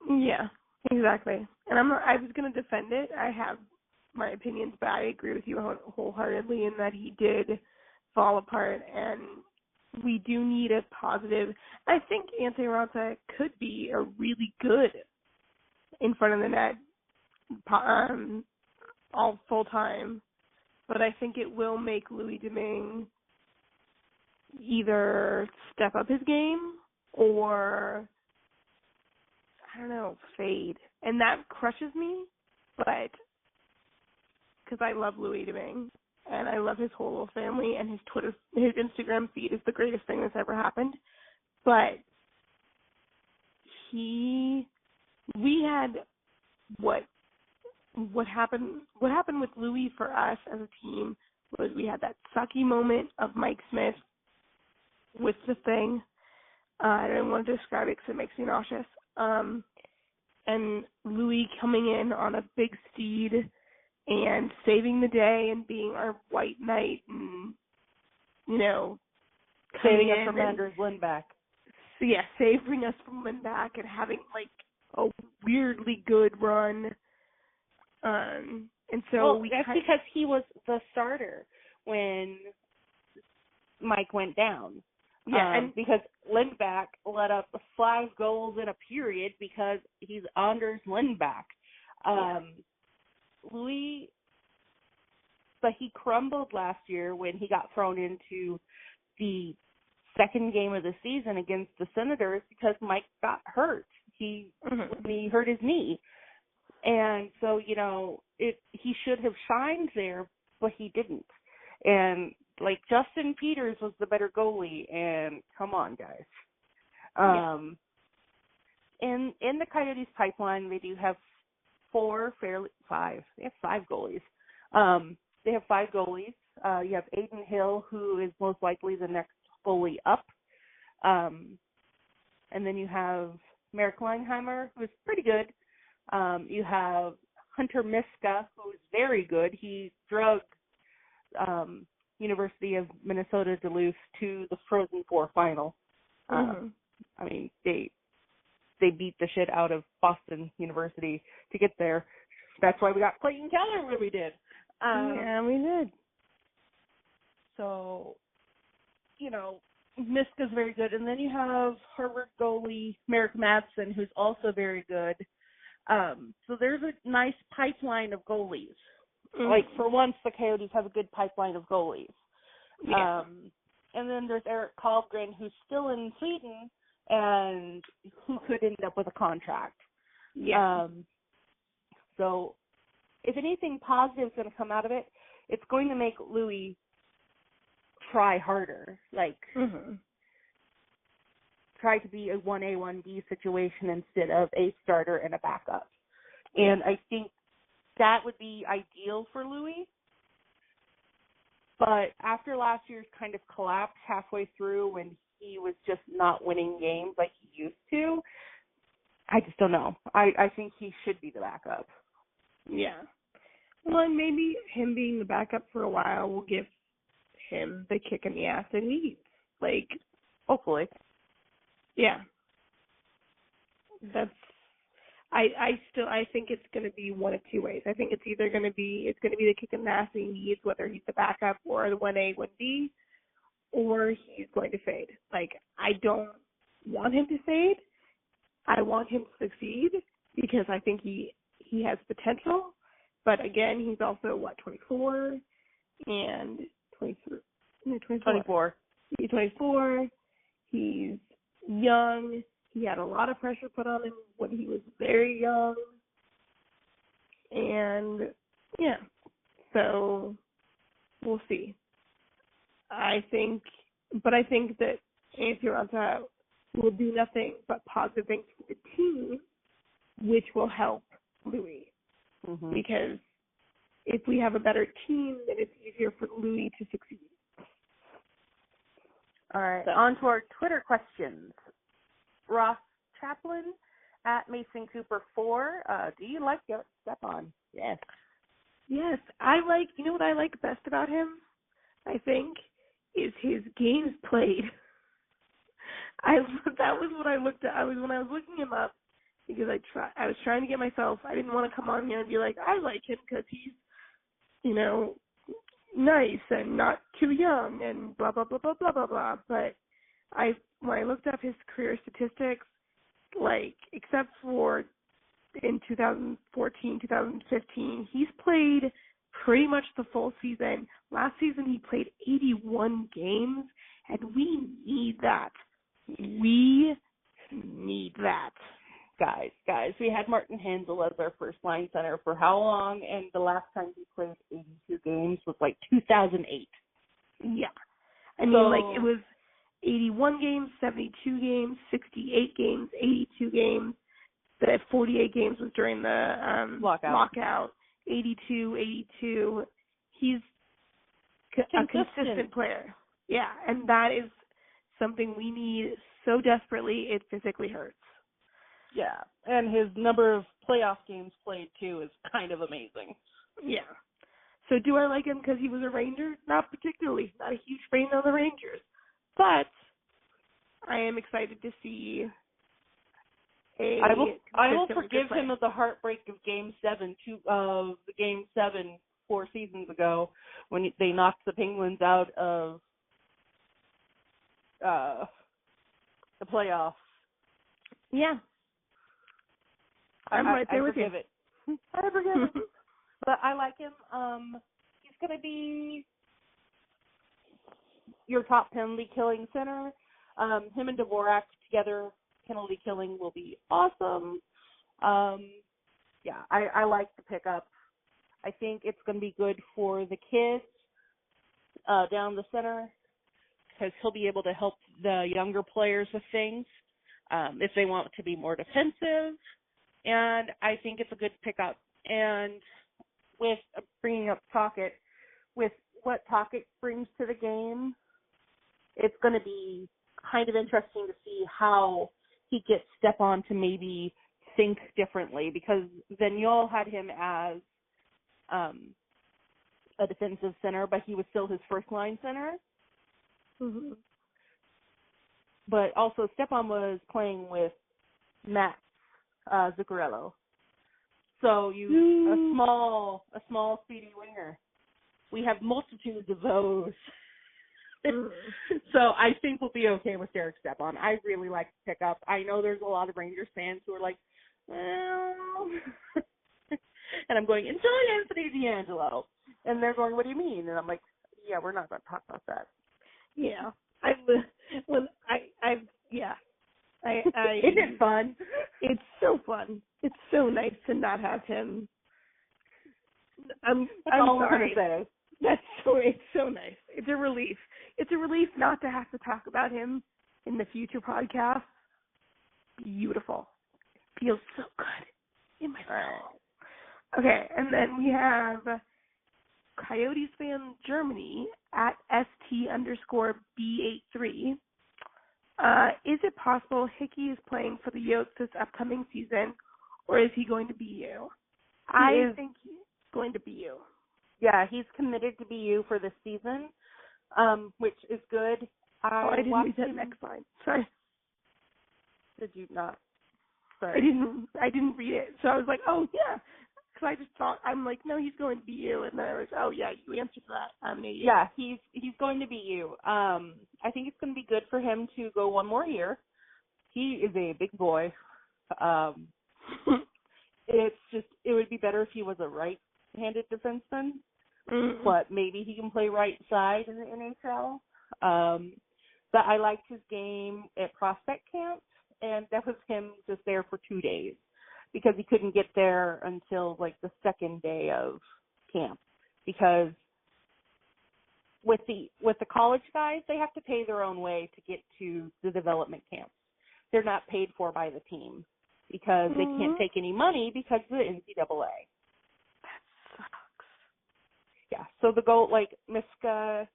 Yeah, exactly. And I was going to defend it. I have my opinions, but I agree with you wholeheartedly in that he did fall apart, and we do need a positive. I think Anthony Ranta could be a really good in front of the net all full time, but I think it will make Louis Domingue either step up his game or, I don't know, fade. And that crushes me, but because I love Louis Domingue and I love his whole little family, and his Instagram feed is the greatest thing that's ever happened. But we had what happened with Louis for us as a team was we had that sucky moment of Mike Smith with the thing. I don't want to describe it because it makes me nauseous. And Louis coming in on a big steed and saving the day and being our white knight and, saving us from Anders Lindback. So, yeah, saving us from Lindback and having, a weirdly good run. And so that's because he was the starter when Mike went down. Yeah, and because Lindback let up 5 goals in a period because he's Anders Lindback. Louis, but he crumbled last year when he got thrown into the second game of the season against the Senators because Mike got hurt. He hurt his knee. And so, he should have shined there, but he didn't. And, Justin Peters was the better goalie, and come on, guys. In the Coyotes pipeline, they do have 5. They have 5 goalies. They have 5 goalies. You have Aiden Hill, who is most likely the next goalie up. And then you have Merrick Langheimer, who's pretty good. You have Hunter Miska, who's very good. He drugged University of Minnesota Duluth to the Frozen Four final. I mean, they beat the shit out of Boston University to get there. That's why we got Clayton Keller when we did. Yeah, we did. So, Miska's very good. And then you have Harvard goalie Merrick Madsen, who's also very good. So there's a nice pipeline of goalies. For once, the Coyotes have a good pipeline of goalies. Yeah. And then there's Eric Kalfgren, who's still in Sweden and who could end up with a contract. Yeah. So if anything positive is going to come out of it, it's going to make Louis try harder. Try to be a 1A, 1B situation instead of a starter and a backup. And I think that would be ideal for Louis. But after last year's kind of collapse halfway through when he was just not winning games like he used to, I just don't know. I think he should be the backup. Yeah. Well, and maybe him being the backup for a while will give him the kick in the ass that he needs. Hopefully. Yeah. That's I think it's going to be one of two ways. I think it's either going to be the kick in the ass he needs, whether he's the backup or the 1A, 1B, or he's going to fade. I don't want him to fade. I want him to succeed because I think he has potential. But again, he's also 24 and 23. 24. He's 24. He's young. He had a lot of pressure put on him when he was very young. And, yeah, so we'll see. I think that Anthony Ranta will do nothing but positive things for the team, which will help Louis. Mm-hmm. Because if we have a better team, then it's easier for Louis to succeed. All right, on to our Twitter questions. Ross Chaplin at Mason Cooper 4. Do you like Stepan? Yes. Yes, you know what I like best about him, I think, is his games played. That was what I looked at. When I was looking him up, because I was trying to get myself, I didn't want to come on here and be like, I like him because he's, nice and not too young and blah, blah, blah, blah, blah, blah, blah. But when I looked up his career statistics, except for in 2014, 2015, he's played pretty much the full season. Last season he played 81 games, and we need that. We need that. Guys, we had Martin Hansel as our first line center for how long? And the last time he played 82 games was 2008. Yeah. I mean, it was 81 games, 72 games, 68 games, 82 games. The 48 games was during the lockout. 82. He's a consistent player. Yeah, and that is something we need so desperately, it physically hurts. Yeah, and his number of playoff games played, too, is kind of amazing. Yeah. So do I like him because he was a Ranger? Not particularly. Not a huge fan of the Rangers. But I am excited to see I will forgive him of the heartbreak of Game 7 4 seasons ago when they knocked the Penguins out of the playoffs. Yeah. I'm right there with you. I forgive it. But I like him. He's going to be your top penalty killing center. Him and Dvorak together, penalty killing will be awesome. I like the pickup. I think it's going to be good for the kids down the center because he'll be able to help the younger players with things if they want to be more defensive. And I think it's a good pickup. And with bringing up Tocchet, with what Tocchet brings to the game, it's going to be kind of interesting to see how he gets Stepan to maybe think differently, because then y'all had him as a defensive center, but he was still his first line center. Mm-hmm. But also Stepan was playing with Matt Zuccarello. So a small speedy winger. We have multitudes of those. So I think we'll be okay with Derek Stepan. I really like the pickup. I know there's a lot of Rangers fans who are like, well, and I'm going, enjoy Anthony DeAngelo. And they're going, what do you mean? And I'm like, yeah, we're not going to talk about that. Yeah. Isn't it fun? It's so fun. It's so nice to not have him. I'm sorry. It's so nice. It's a relief. It's a relief not to have to talk about him in the future podcasts. Beautiful. Feels so good in my soul. Okay, and then we have Coyotes fan Germany at ST_B83. Is it possible Hickey is playing for the Yotes this upcoming season, or is he going to BU? I think he's going to BU. Yeah, he's committed to BU for this season, which is good. I didn't read that next line. Sorry. Did you not? Sorry. I didn't read it. So I was like, oh, yeah. Because I just thought, I'm like, no, he's going to BU. And then I was, oh, yeah, you answered that. I'm an idiot. Yeah, he's going to BU. I think it's going to be good for him to go one more year. He is a big boy. It would be better if he was a right-handed defenseman. Mm-hmm. But maybe he can play right side in the NHL. But I liked his game at prospect camp, and that was him just there for 2 days because he couldn't get there until the second day of camp, because with the college guys, they have to pay their own way to get to the development camps. They're not paid for by the team because they can't take any money because of the NCAA. Yeah, so the goal, Miska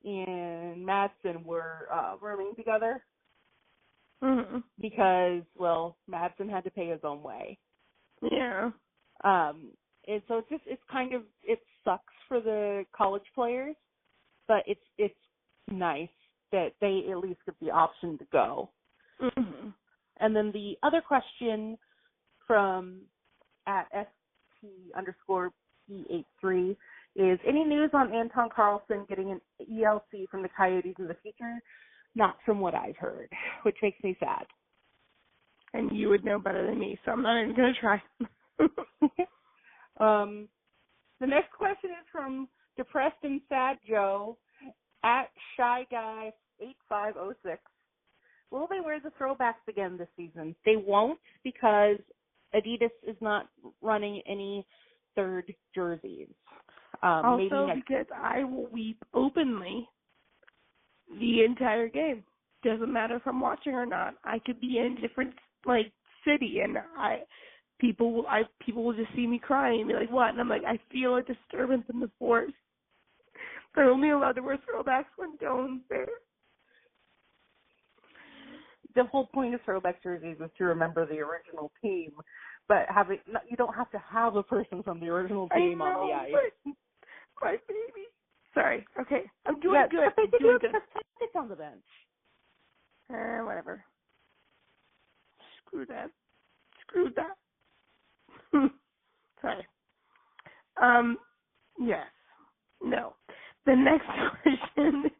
and Madsen were rooming together. because, well, Madsen had to pay his own way. Yeah. And so it sucks for the college players, but it's nice that they at least get the option to go. Mm-hmm. And then the other question from at ST_B83 is, any news on Anton Carlson getting an ELC from the Coyotes in the future? Not from what I've heard, which makes me sad. And you would know better than me, so I'm not even going to try. The next question is from Depressed and Sad Joe at Shy Guy 8506. Will they wear the throwbacks again this season? They won't, because Adidas is not running any third jerseys. Also, because I will weep openly the entire game. Doesn't matter if I'm watching or not. I could be in a different city, and people will just see me crying and be like, "What?" And I'm like, I feel a disturbance in the force. They're only allowed to wear throwbacks when Jones there. The whole point of throwback jerseys is to remember the original team, but you don't have to have a person from the original team on the ice. My baby. Sorry. Okay, I'm doing good. But they could do it because Tochet's on the bench. Whatever. Screw that. Sorry. Yes. No. The next question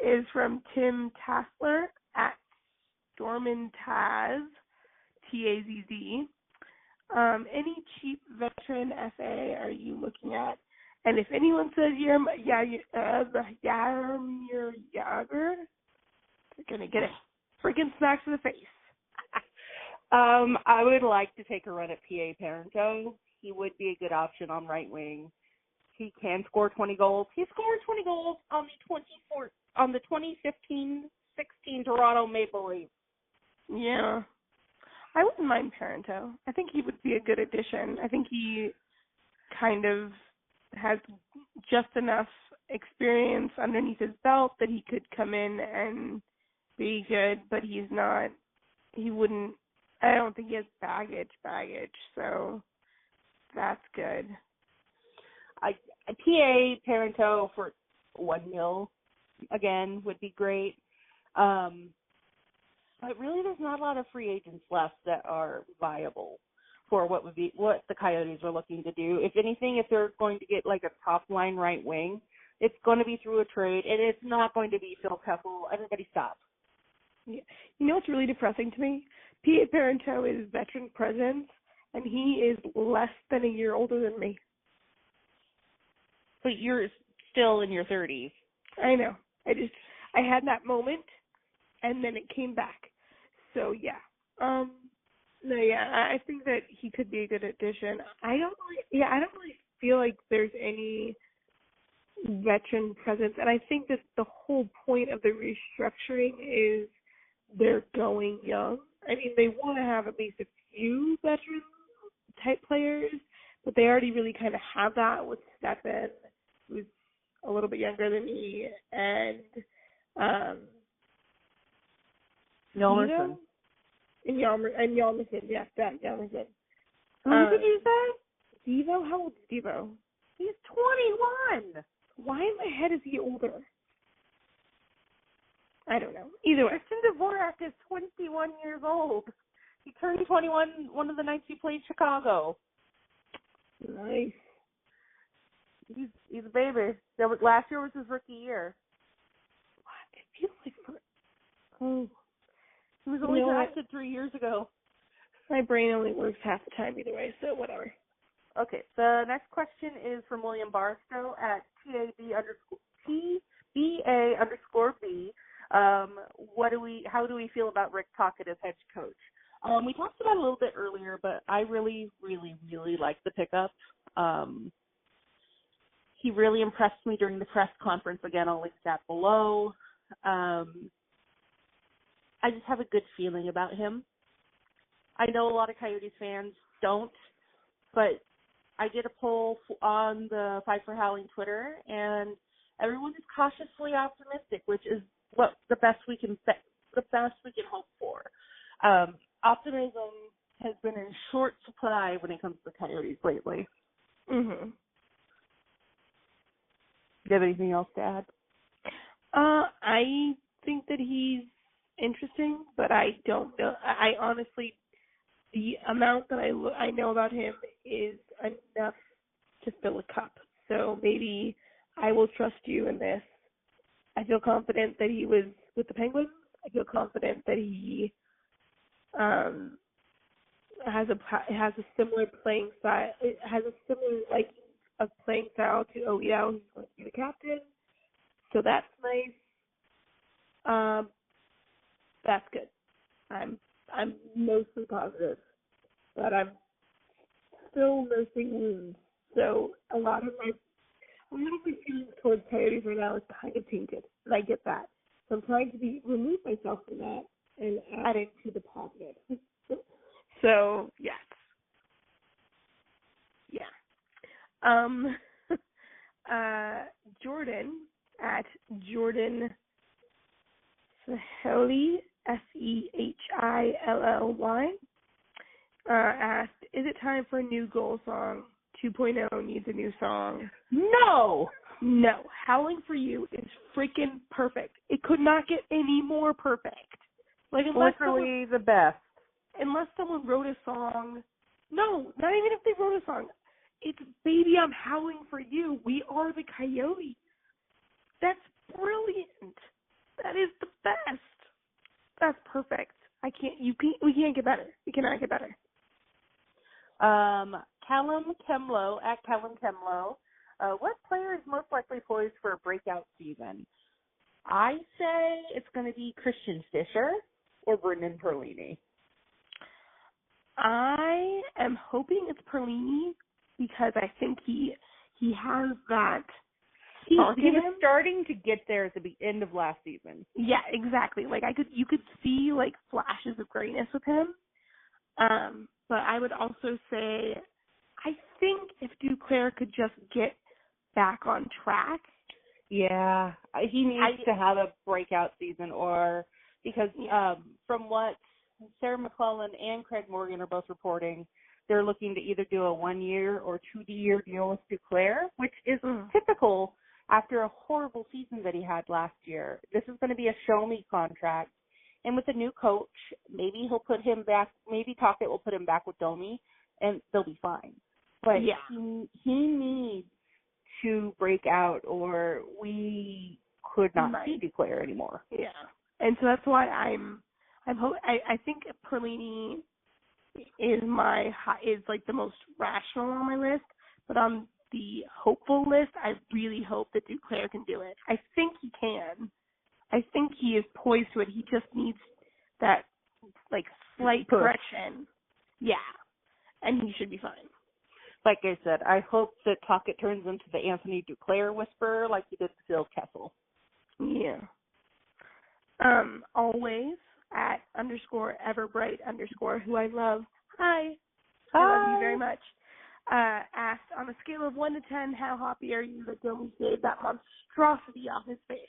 is from Tim Tassler at Stormin Taz, Tazz. Any cheap veteran FA are you looking at? And if anyone says Jaromir Jagr, they're going to get a freaking smack to the face. I would like to take a run at PA Parento. He would be a good option on right wing. He can score 20 goals. He scored 20 goals on the 2015-16 Toronto Maple Leafs. Yeah. I wouldn't mind Parento. I think he would be a good addition. I think he kind of has just enough experience underneath his belt that he could come in and be good, but I don't think he has baggage, so that's good. PA Parento for $1 million again would be great. But really, there's not a lot of free agents left that are viable for what the Coyotes are looking to do. If anything, if they're going to get a top line right wing, it's going to be through a trade, and it's not going to be Phil Kessel. Everybody stop. Yeah. You know what's really depressing to me? P.A. Parento is veteran presence, and he is less than a year older than me. But you're still in your 30s. I know. I had that moment, and then it came back. So, yeah. I think that he could be a good addition. I don't really feel like there's any veteran presence, and I think that the whole point of the restructuring is they're going young. I mean, they want to have at least a few veteran type players, but they already really kind of have that with Stepan, who's a little bit younger than me, and Yalmerson. And Yalmerson, yes, that Yalmerson. Who did you say? Devo? How old is Devo? He's 21. Why in my head is he older? I don't know. Either way. Christian Dvorak is 21 years old. He turned 21 one of the nights he played Chicago. Nice. He's a baby. Last year was his rookie year. What? It feels like he was only drafted 3 years ago. My brain only works half the time either way, so whatever. Okay, the next question is from William Barstow at TBA_B. How do we feel about Rick Tocchet as head coach? We talked about it a little bit earlier, but I really, really, really like the pickup. He really impressed me during the press conference. Again, I'll link that below. I just have a good feeling about him. I know a lot of Coyotes fans don't, but I did a poll on the Fight for Howling Twitter, and everyone is cautiously optimistic, which is what the best we can the best we can hope for. Optimism has been in short supply when it comes to Coyotes lately. Mhm. Do you have anything else to add? I think that he's interesting, but I don't know. I honestly, the amount that I know about him is enough to fill a cup. So maybe I will trust you in this. I feel confident that he was with the Penguins. I feel confident that he has a similar playing style. It has a similar of playing style to OEL. He's going to be the captain, so that's nice. That's good. I'm mostly positive, but I'm still nursing wounds. So a lot of my feelings towards Coyotes right now is kind of tainted, and I get that. So I'm trying to remove myself from that and add into the positive. So yes, yeah. Jordan at Jordan Sehilly, Sehilly, asked, is it time for a new goal song? 2.0 needs a new song. No! No. Howling for You is freaking perfect. It could not get any more perfect. Literally the best. Unless someone wrote a song. No, not even if they wrote a song. It's Baby, I'm Howling for You. We are the Coyotes. That's brilliant. That is the best. That's perfect. We can't get better. We cannot get better. Callum Kemlow, at Callum Kemlow, what player is most likely poised for a breakout season? I say it's going to be Christian Fischer or Brendan Perlini. I am hoping it's Perlini because I think he has that spark in him. He was starting to get there at the end of last season. Yeah, exactly. You could see flashes of greatness with him. But I would also say, I think if Duclair could just get back on track. Yeah, he needs to have a breakout season, because from what Sarah McClellan and Craig Morgan are both reporting, they're looking to either do a 1-year or 2-year deal with Duclair, which is typical after a horrible season that he had last year. This is going to be a show-me contract. And with a new coach, maybe he'll put him back, maybe Tocchet will put him back with Domi, and they'll be fine. But he needs to break out, or we could not see Duclair anymore. Yeah. And so that's why I think Perlini is the most rational on my list, but on the hopeful list, I really hope that Duclair can do it. I think he can. I think he is poised to it. He just needs that slight correction. Yeah. And he should be fine. Like I said, I hope that Tocchet turns into the Anthony Duclair whisperer like he did Phil Kessel. Yeah. Always at _everbright_, who I love. Hi. I love you very much. Asked, on a scale of 1 to 10, how happy are you that Domi saved that monstrosity off his face?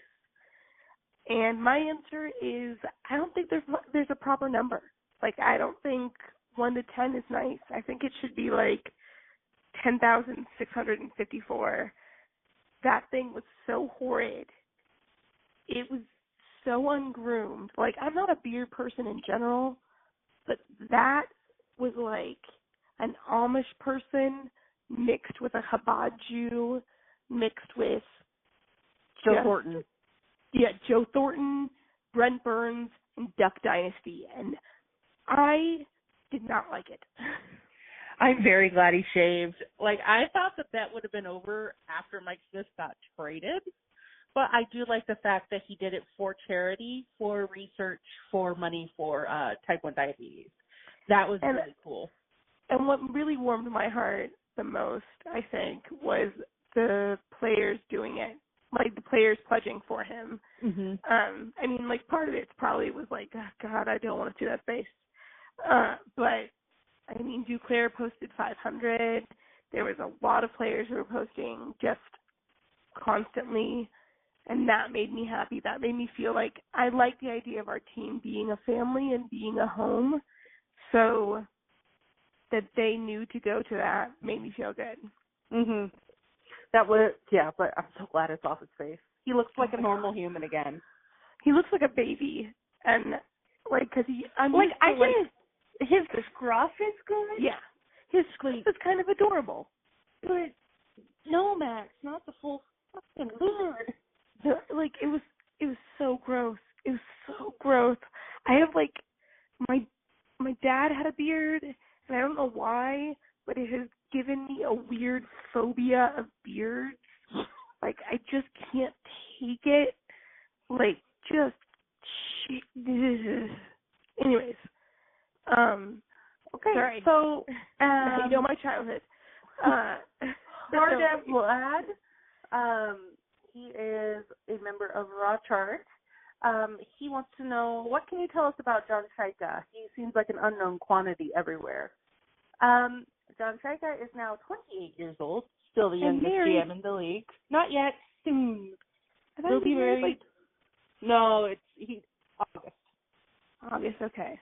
And my answer is, I don't think there's a proper number. I don't think 1 to 10 is nice. I think it should be 10,654. That thing was so horrid. It was so ungroomed. I'm not a beer person in general, but that was an Amish person mixed with a Chabad Jew, mixed with Joe Thornton. Yeah, Joe Thornton, Brent Burns, and Duck Dynasty, and I did not like it. I'm very glad he shaved. I thought that would have been over after Mike Smith got traded, but I do like the fact that he did it for charity, for research, for money for type 1 diabetes. That was really cool. And what really warmed my heart the most, I think, was the players doing it. The players pledging for him. Mm-hmm. Part of it probably was oh, God, I don't want to see that face. But, Duclair posted 500. There was a lot of players who were posting just constantly. And that made me happy. That made me feel like I like the idea of our team being a family and being a home. So that they knew to go to that made me feel good. Mhm. That was, yeah, but I'm so glad it's off his face. He looks like a normal human again. He looks like a baby, and like, cause his scruff is good. Yeah, his scruff is kind of adorable. But no, Max, not the full fucking lizard. Like it was so gross. It was so gross. I have like my dad had a beard, and I don't know why, but it has given me a weird phobia of beards. Like I just can't take it. Like just anyways. Okay. Sorry. So you know my childhood. Bardev Vlad. He is a member of Raw Chart. He wants to know, what can you tell us about John Chayka? He seems like an unknown quantity everywhere. John Chayka is now 28 years old, still the youngest GM in the league. Not yet, soon. He'll be married. No, he's August. August, okay.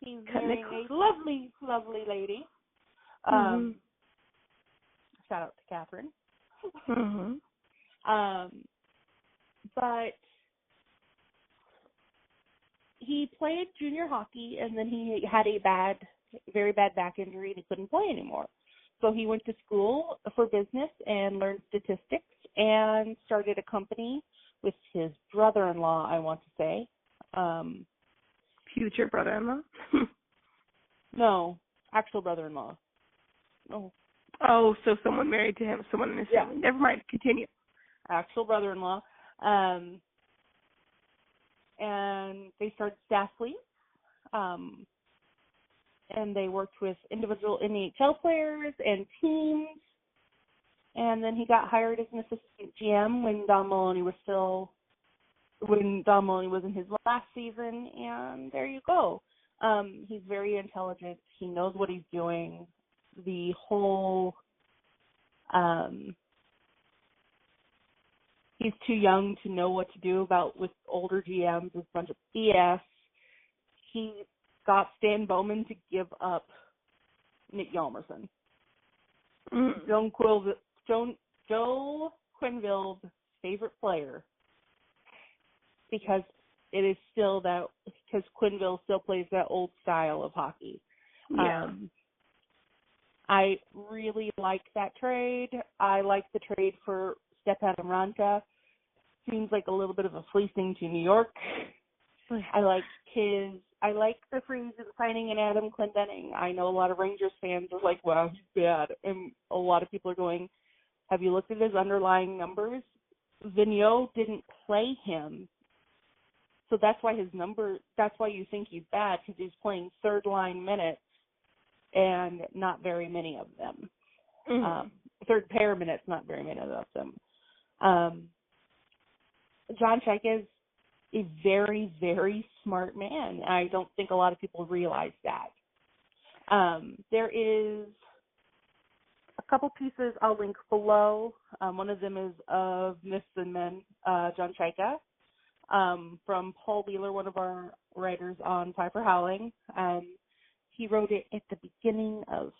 He's marrying a lovely, lovely lady. Shout out to Catherine. But he played junior hockey, and then he had a very bad back injury, and he couldn't play anymore. So he went to school for business and learned statistics and started a company with his brother-in-law, I want to say. Future brother-in-law? No, actual brother-in-law. Oh, so someone married to him, someone in his family. Never mind, continue. Actual brother-in-law. And they started Staff League. And they worked with individual NHL players and teams. And then he got hired as an assistant GM when Don Maloney was in his last season, and there you go. He's very intelligent. He knows what he's doing. The whole he's too young to know what to do with older GMs. It's a bunch of BS. He got Stan Bowman to give up Nick Hjalmarsson. Joe Quenneville's favorite player, because it is still because Quenneville still plays that old style of hockey. Yeah. I really like that trade. I like the trade for Stepan Ranta. Seems like a little bit of a fleecing to New York. I like the Freeze signing in Adam Clendenning. I know a lot of Rangers fans are like, wow, he's bad. And a lot of people are going, have you looked at his underlying numbers? Vigneault didn't play him. So that's why you think he's bad, because he's playing third line minutes and not very many of them. Third pair minutes, not very many of them. John Chayka is a very, very smart man. I don't think a lot of people realize that. There is a couple pieces I'll link below. One of them is of Myths and Men, John Chayka, from Paul Wheeler, one of our writers on Piper Howling. He wrote it at the beginning of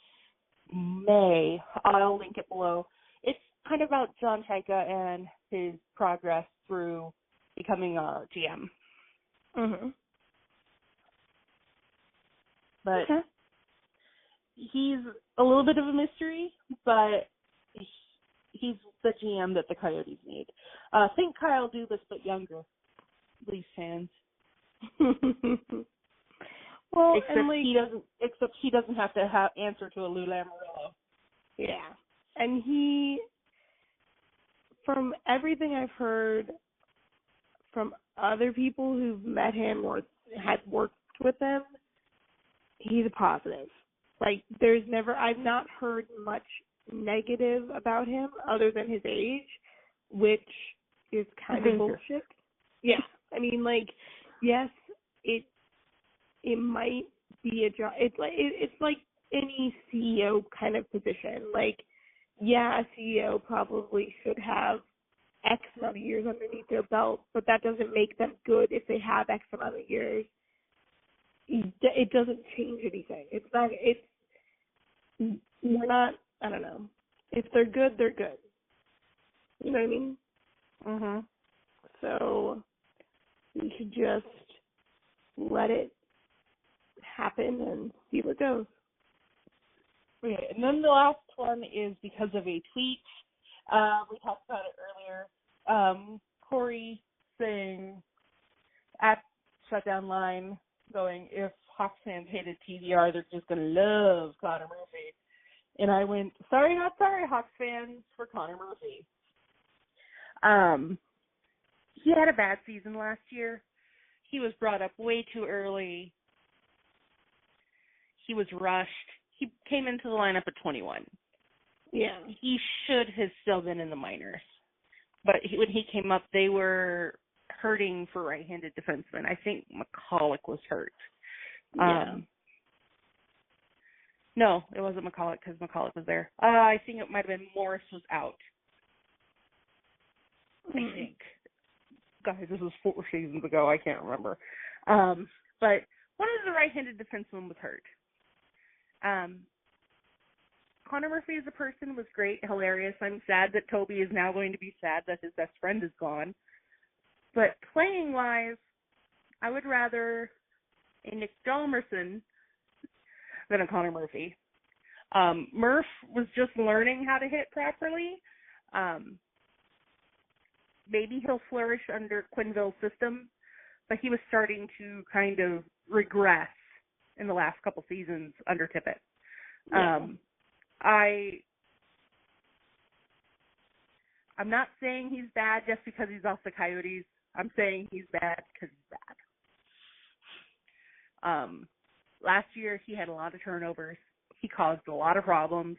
May. I'll link it below. It's kind of about John Chayka and his progress through becoming a GM. But he's a little bit of a mystery, but he's the GM that the Coyotes need. Think Kyle Dubas, but younger. Leafs fans. Well, except he doesn't have to answer to a Lou Lamoriello. Yeah, and he, from everything I've heard from other people who've met him or had worked with him, he's a positive. Like, I've not heard much negative about him other than his age, which is kind of bullshit. Yeah, I mean, like, yes, it might be a job. It's like any CEO kind of position. Like, yeah, a CEO probably should have X amount of years underneath their belt, but that doesn't make them good if they have X amount of years. It doesn't change anything. We're not, I don't know. If they're good, they're good. You know what I mean? Mhm. So we should just let it happen and see where it goes. Okay, and then the last one is because of a tweet. We talked about it earlier. Corey saying at Shutdown Line, going, if Hawks fans hated TDR, they're just going to love Connor Murphy. And I went, sorry, not sorry, Hawks fans, for Connor Murphy. He had a bad season last year. He was brought up way too early. He was rushed. He came into the lineup at 21. Yeah. He should have still been in the minors. But when he came up, they were hurting for right-handed defensemen. I think McCulloch was hurt. Yeah. No, it wasn't McCulloch because McCulloch was there. I think it might have been Morris was out. I think. Guys, this was 4 seasons ago. I can't remember. But one of the right-handed defensemen was hurt. Connor Murphy as a person was great, hilarious. I'm sad that Toby is now going to be sad that his best friend is gone. But playing-wise, I would rather a Nick Jalmerson than a Connor Murphy. Murph was just learning how to hit properly. Maybe he'll flourish under Quenneville's system, but he was starting to kind of regress in the last couple seasons under Tippett. Yeah. I'm not saying he's bad just because he's off the Coyotes. I'm saying he's bad because he's bad. Last year, he had a lot of turnovers. He caused a lot of problems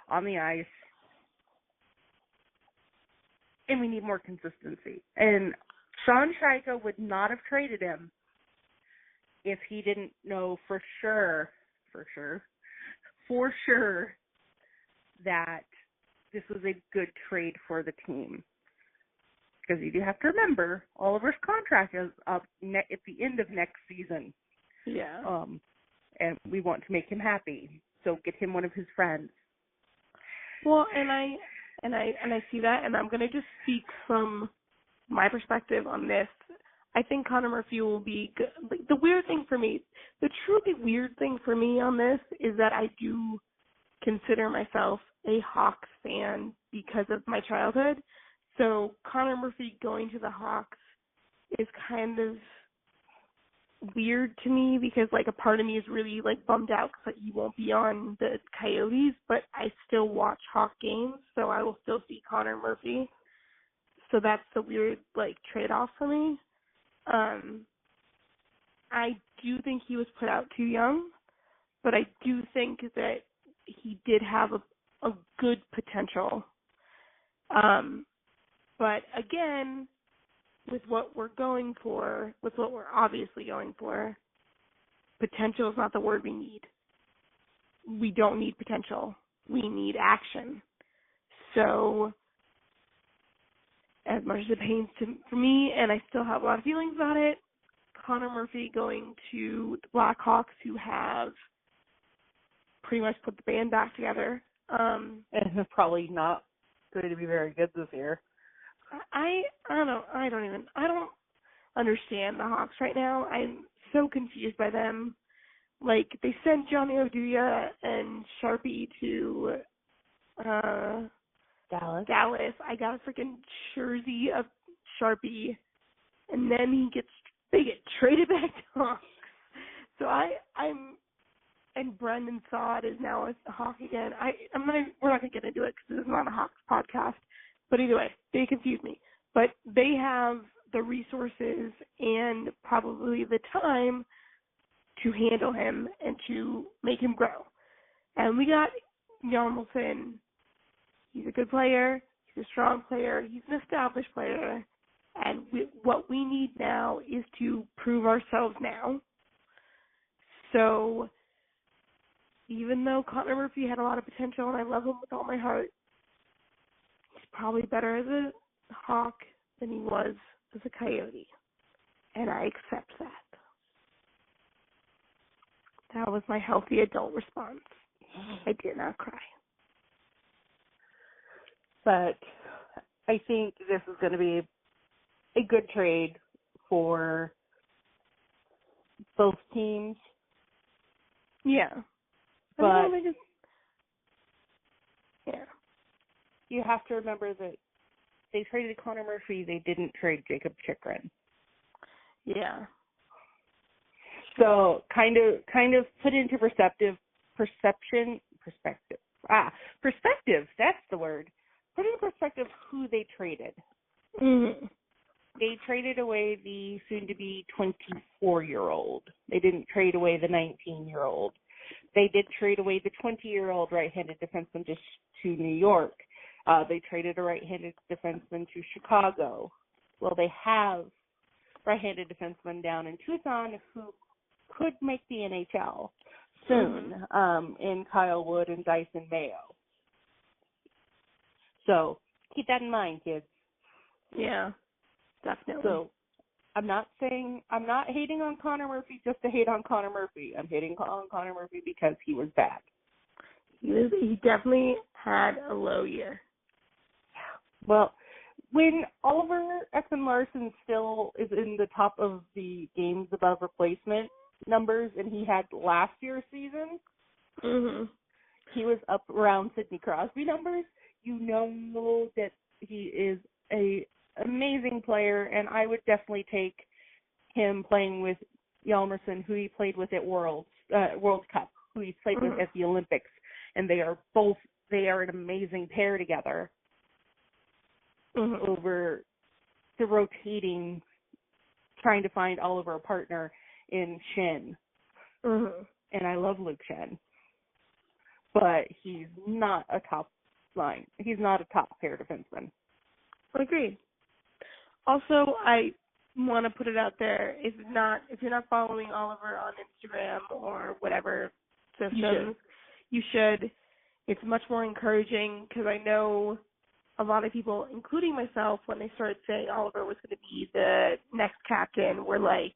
on the ice. And we need more consistency. And John Chayka would not have traded him if he didn't know for sure that this was a good trade for the team. Because you do have to remember, Oliver's contract is up at the end of next season. Yeah. And we want to make him happy. So get him one of his friends. Well, and I see that, and I'm going to just speak from my perspective on this. I think Connor Murphy will be good. Like, the truly weird thing for me on this is that I do consider myself a Hawks fan because of my childhood. So Connor Murphy going to the Hawks is kind of weird to me because, like, a part of me is really, like, bummed out because he won't be on the Coyotes, but I still watch Hawk games, so I will still see Connor Murphy. So that's the weird, like, trade-off for me. I do think he was put out too young, but I do think that he did have a good potential. But again, with what we're obviously going for, potential is not the word we need. We don't need potential. We need action. So, as much as it pains for me, and I still have a lot of feelings about it, Connor Murphy going to the Blackhawks, who have pretty much put the band back together. And probably not going to be very good this year. I don't understand the Hawks right now. I'm so confused by them. Like, they sent Johnny Oduya and Sharpie to Dallas. I got a freaking jersey of Sharpie, and then they get traded back to Hawks. So and Brendan Saad is now a Hawk again. We're not gonna get into it because this is not a Hawks podcast. But either way, they confuse me. But they have the resources and probably the time to handle him and to make him grow. And we got Hjalmarsson. He's a good player. He's a strong player. He's an established player. And what we need now is to prove ourselves now. So even though Connor Murphy had a lot of potential and I love him with all my heart, he's probably better as Hawk than he was as a Coyote, and I accept that. That was my healthy adult response. I did not cry. But I think this is going to be a good trade for both teams. Yeah. But you have to remember that they traded Connor Murphy. They didn't trade Jacob Chikrin. Yeah. So kind of put into perspective. That's the word. Put into perspective who they traded. Mm-hmm. They traded away the soon-to-be 24-year-old. They didn't trade away the 19-year-old. They did trade away the 20-year-old right-handed defenseman to New York. They traded a right-handed defenseman to Chicago. Well, they have right-handed defenseman down in Tucson who could make the NHL soon, in Kyle Wood and Dyson Mayo. So keep that in mind, kids. Yeah, definitely. So I'm not hating on Connor Murphy just to hate on Connor Murphy. I'm hating on Connor Murphy because he was bad. He definitely had a low year. Well, when Oliver Ekman-Larsson still is in the top of the games above replacement numbers, and he had last year's season, he was up around Sidney Crosby numbers, you know that he is a amazing player, and I would definitely take him playing with Hjalmarsson, who he played with at World Cup, who he played with at the Olympics, and they are an amazing pair together over the rotating, trying to find Oliver a partner in Schenn. And I love Luke Schenn, but he's not a top line. He's not a top pair defenseman. Agreed. Also, I want to put it out there, if you're not following Oliver on Instagram or whatever systems, you should. It's much more encouraging because I know a lot of people, including myself, when they started saying Oliver was going to be the next captain, were like,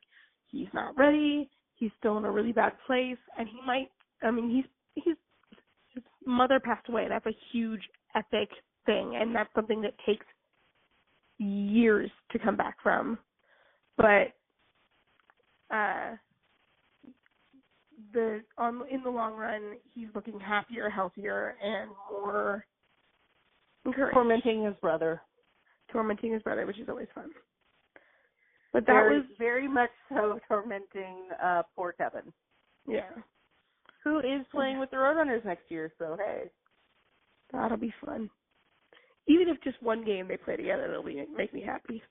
he's not ready, he's still in a really bad place, and he might, his mother passed away. That's a huge, epic thing, and that's something that takes years to come back from. But in the long run, he's looking happier, healthier, and more encouraged. Tormenting his brother, which is always fun. But that was very much so tormenting poor Kevin. Yeah. Who is playing with the Roadrunners next year, so hey. That'll be fun. Even if just one game they play together, it'll make me happy.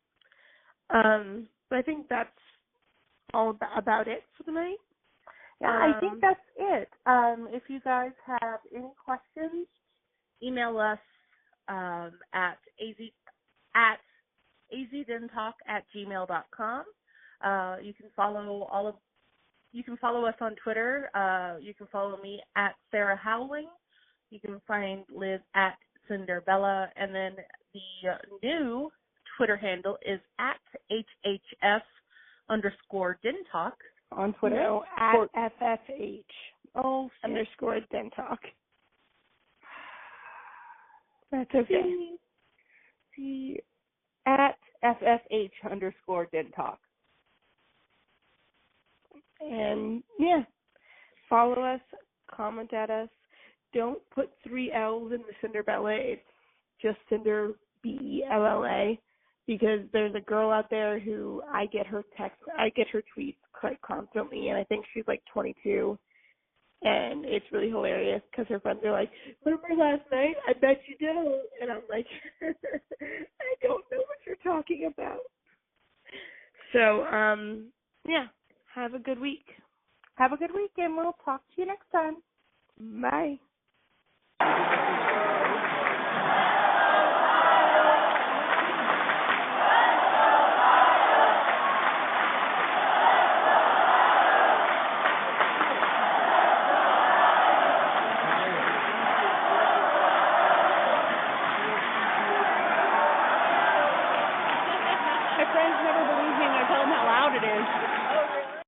But I think that's all about it for tonight. Yeah, I think that's it. If you guys have any questions, email us at azdentalk@gmail.com. You can follow us on Twitter. You can follow me at Sarah Howling. You can find Liz at Cinderbella, and then the new Twitter handle is at HHS_Den Talk on Twitter. No, at FFH _Den Talk. That's okay. See, at FFH_Den Talk. And yeah, follow us, comment at us. Don't put 3 L's in the Cinderbella. It's just Cinder, Bella, because there's a girl out there who I get her tweets quite constantly, and I think she's like 22, and it's really hilarious because her friends are like, "Remember last night? I bet you don't," and I'm like, I don't know what you're talking about. So, yeah, have a good week. Have a good week, and we'll talk to you next time. Bye.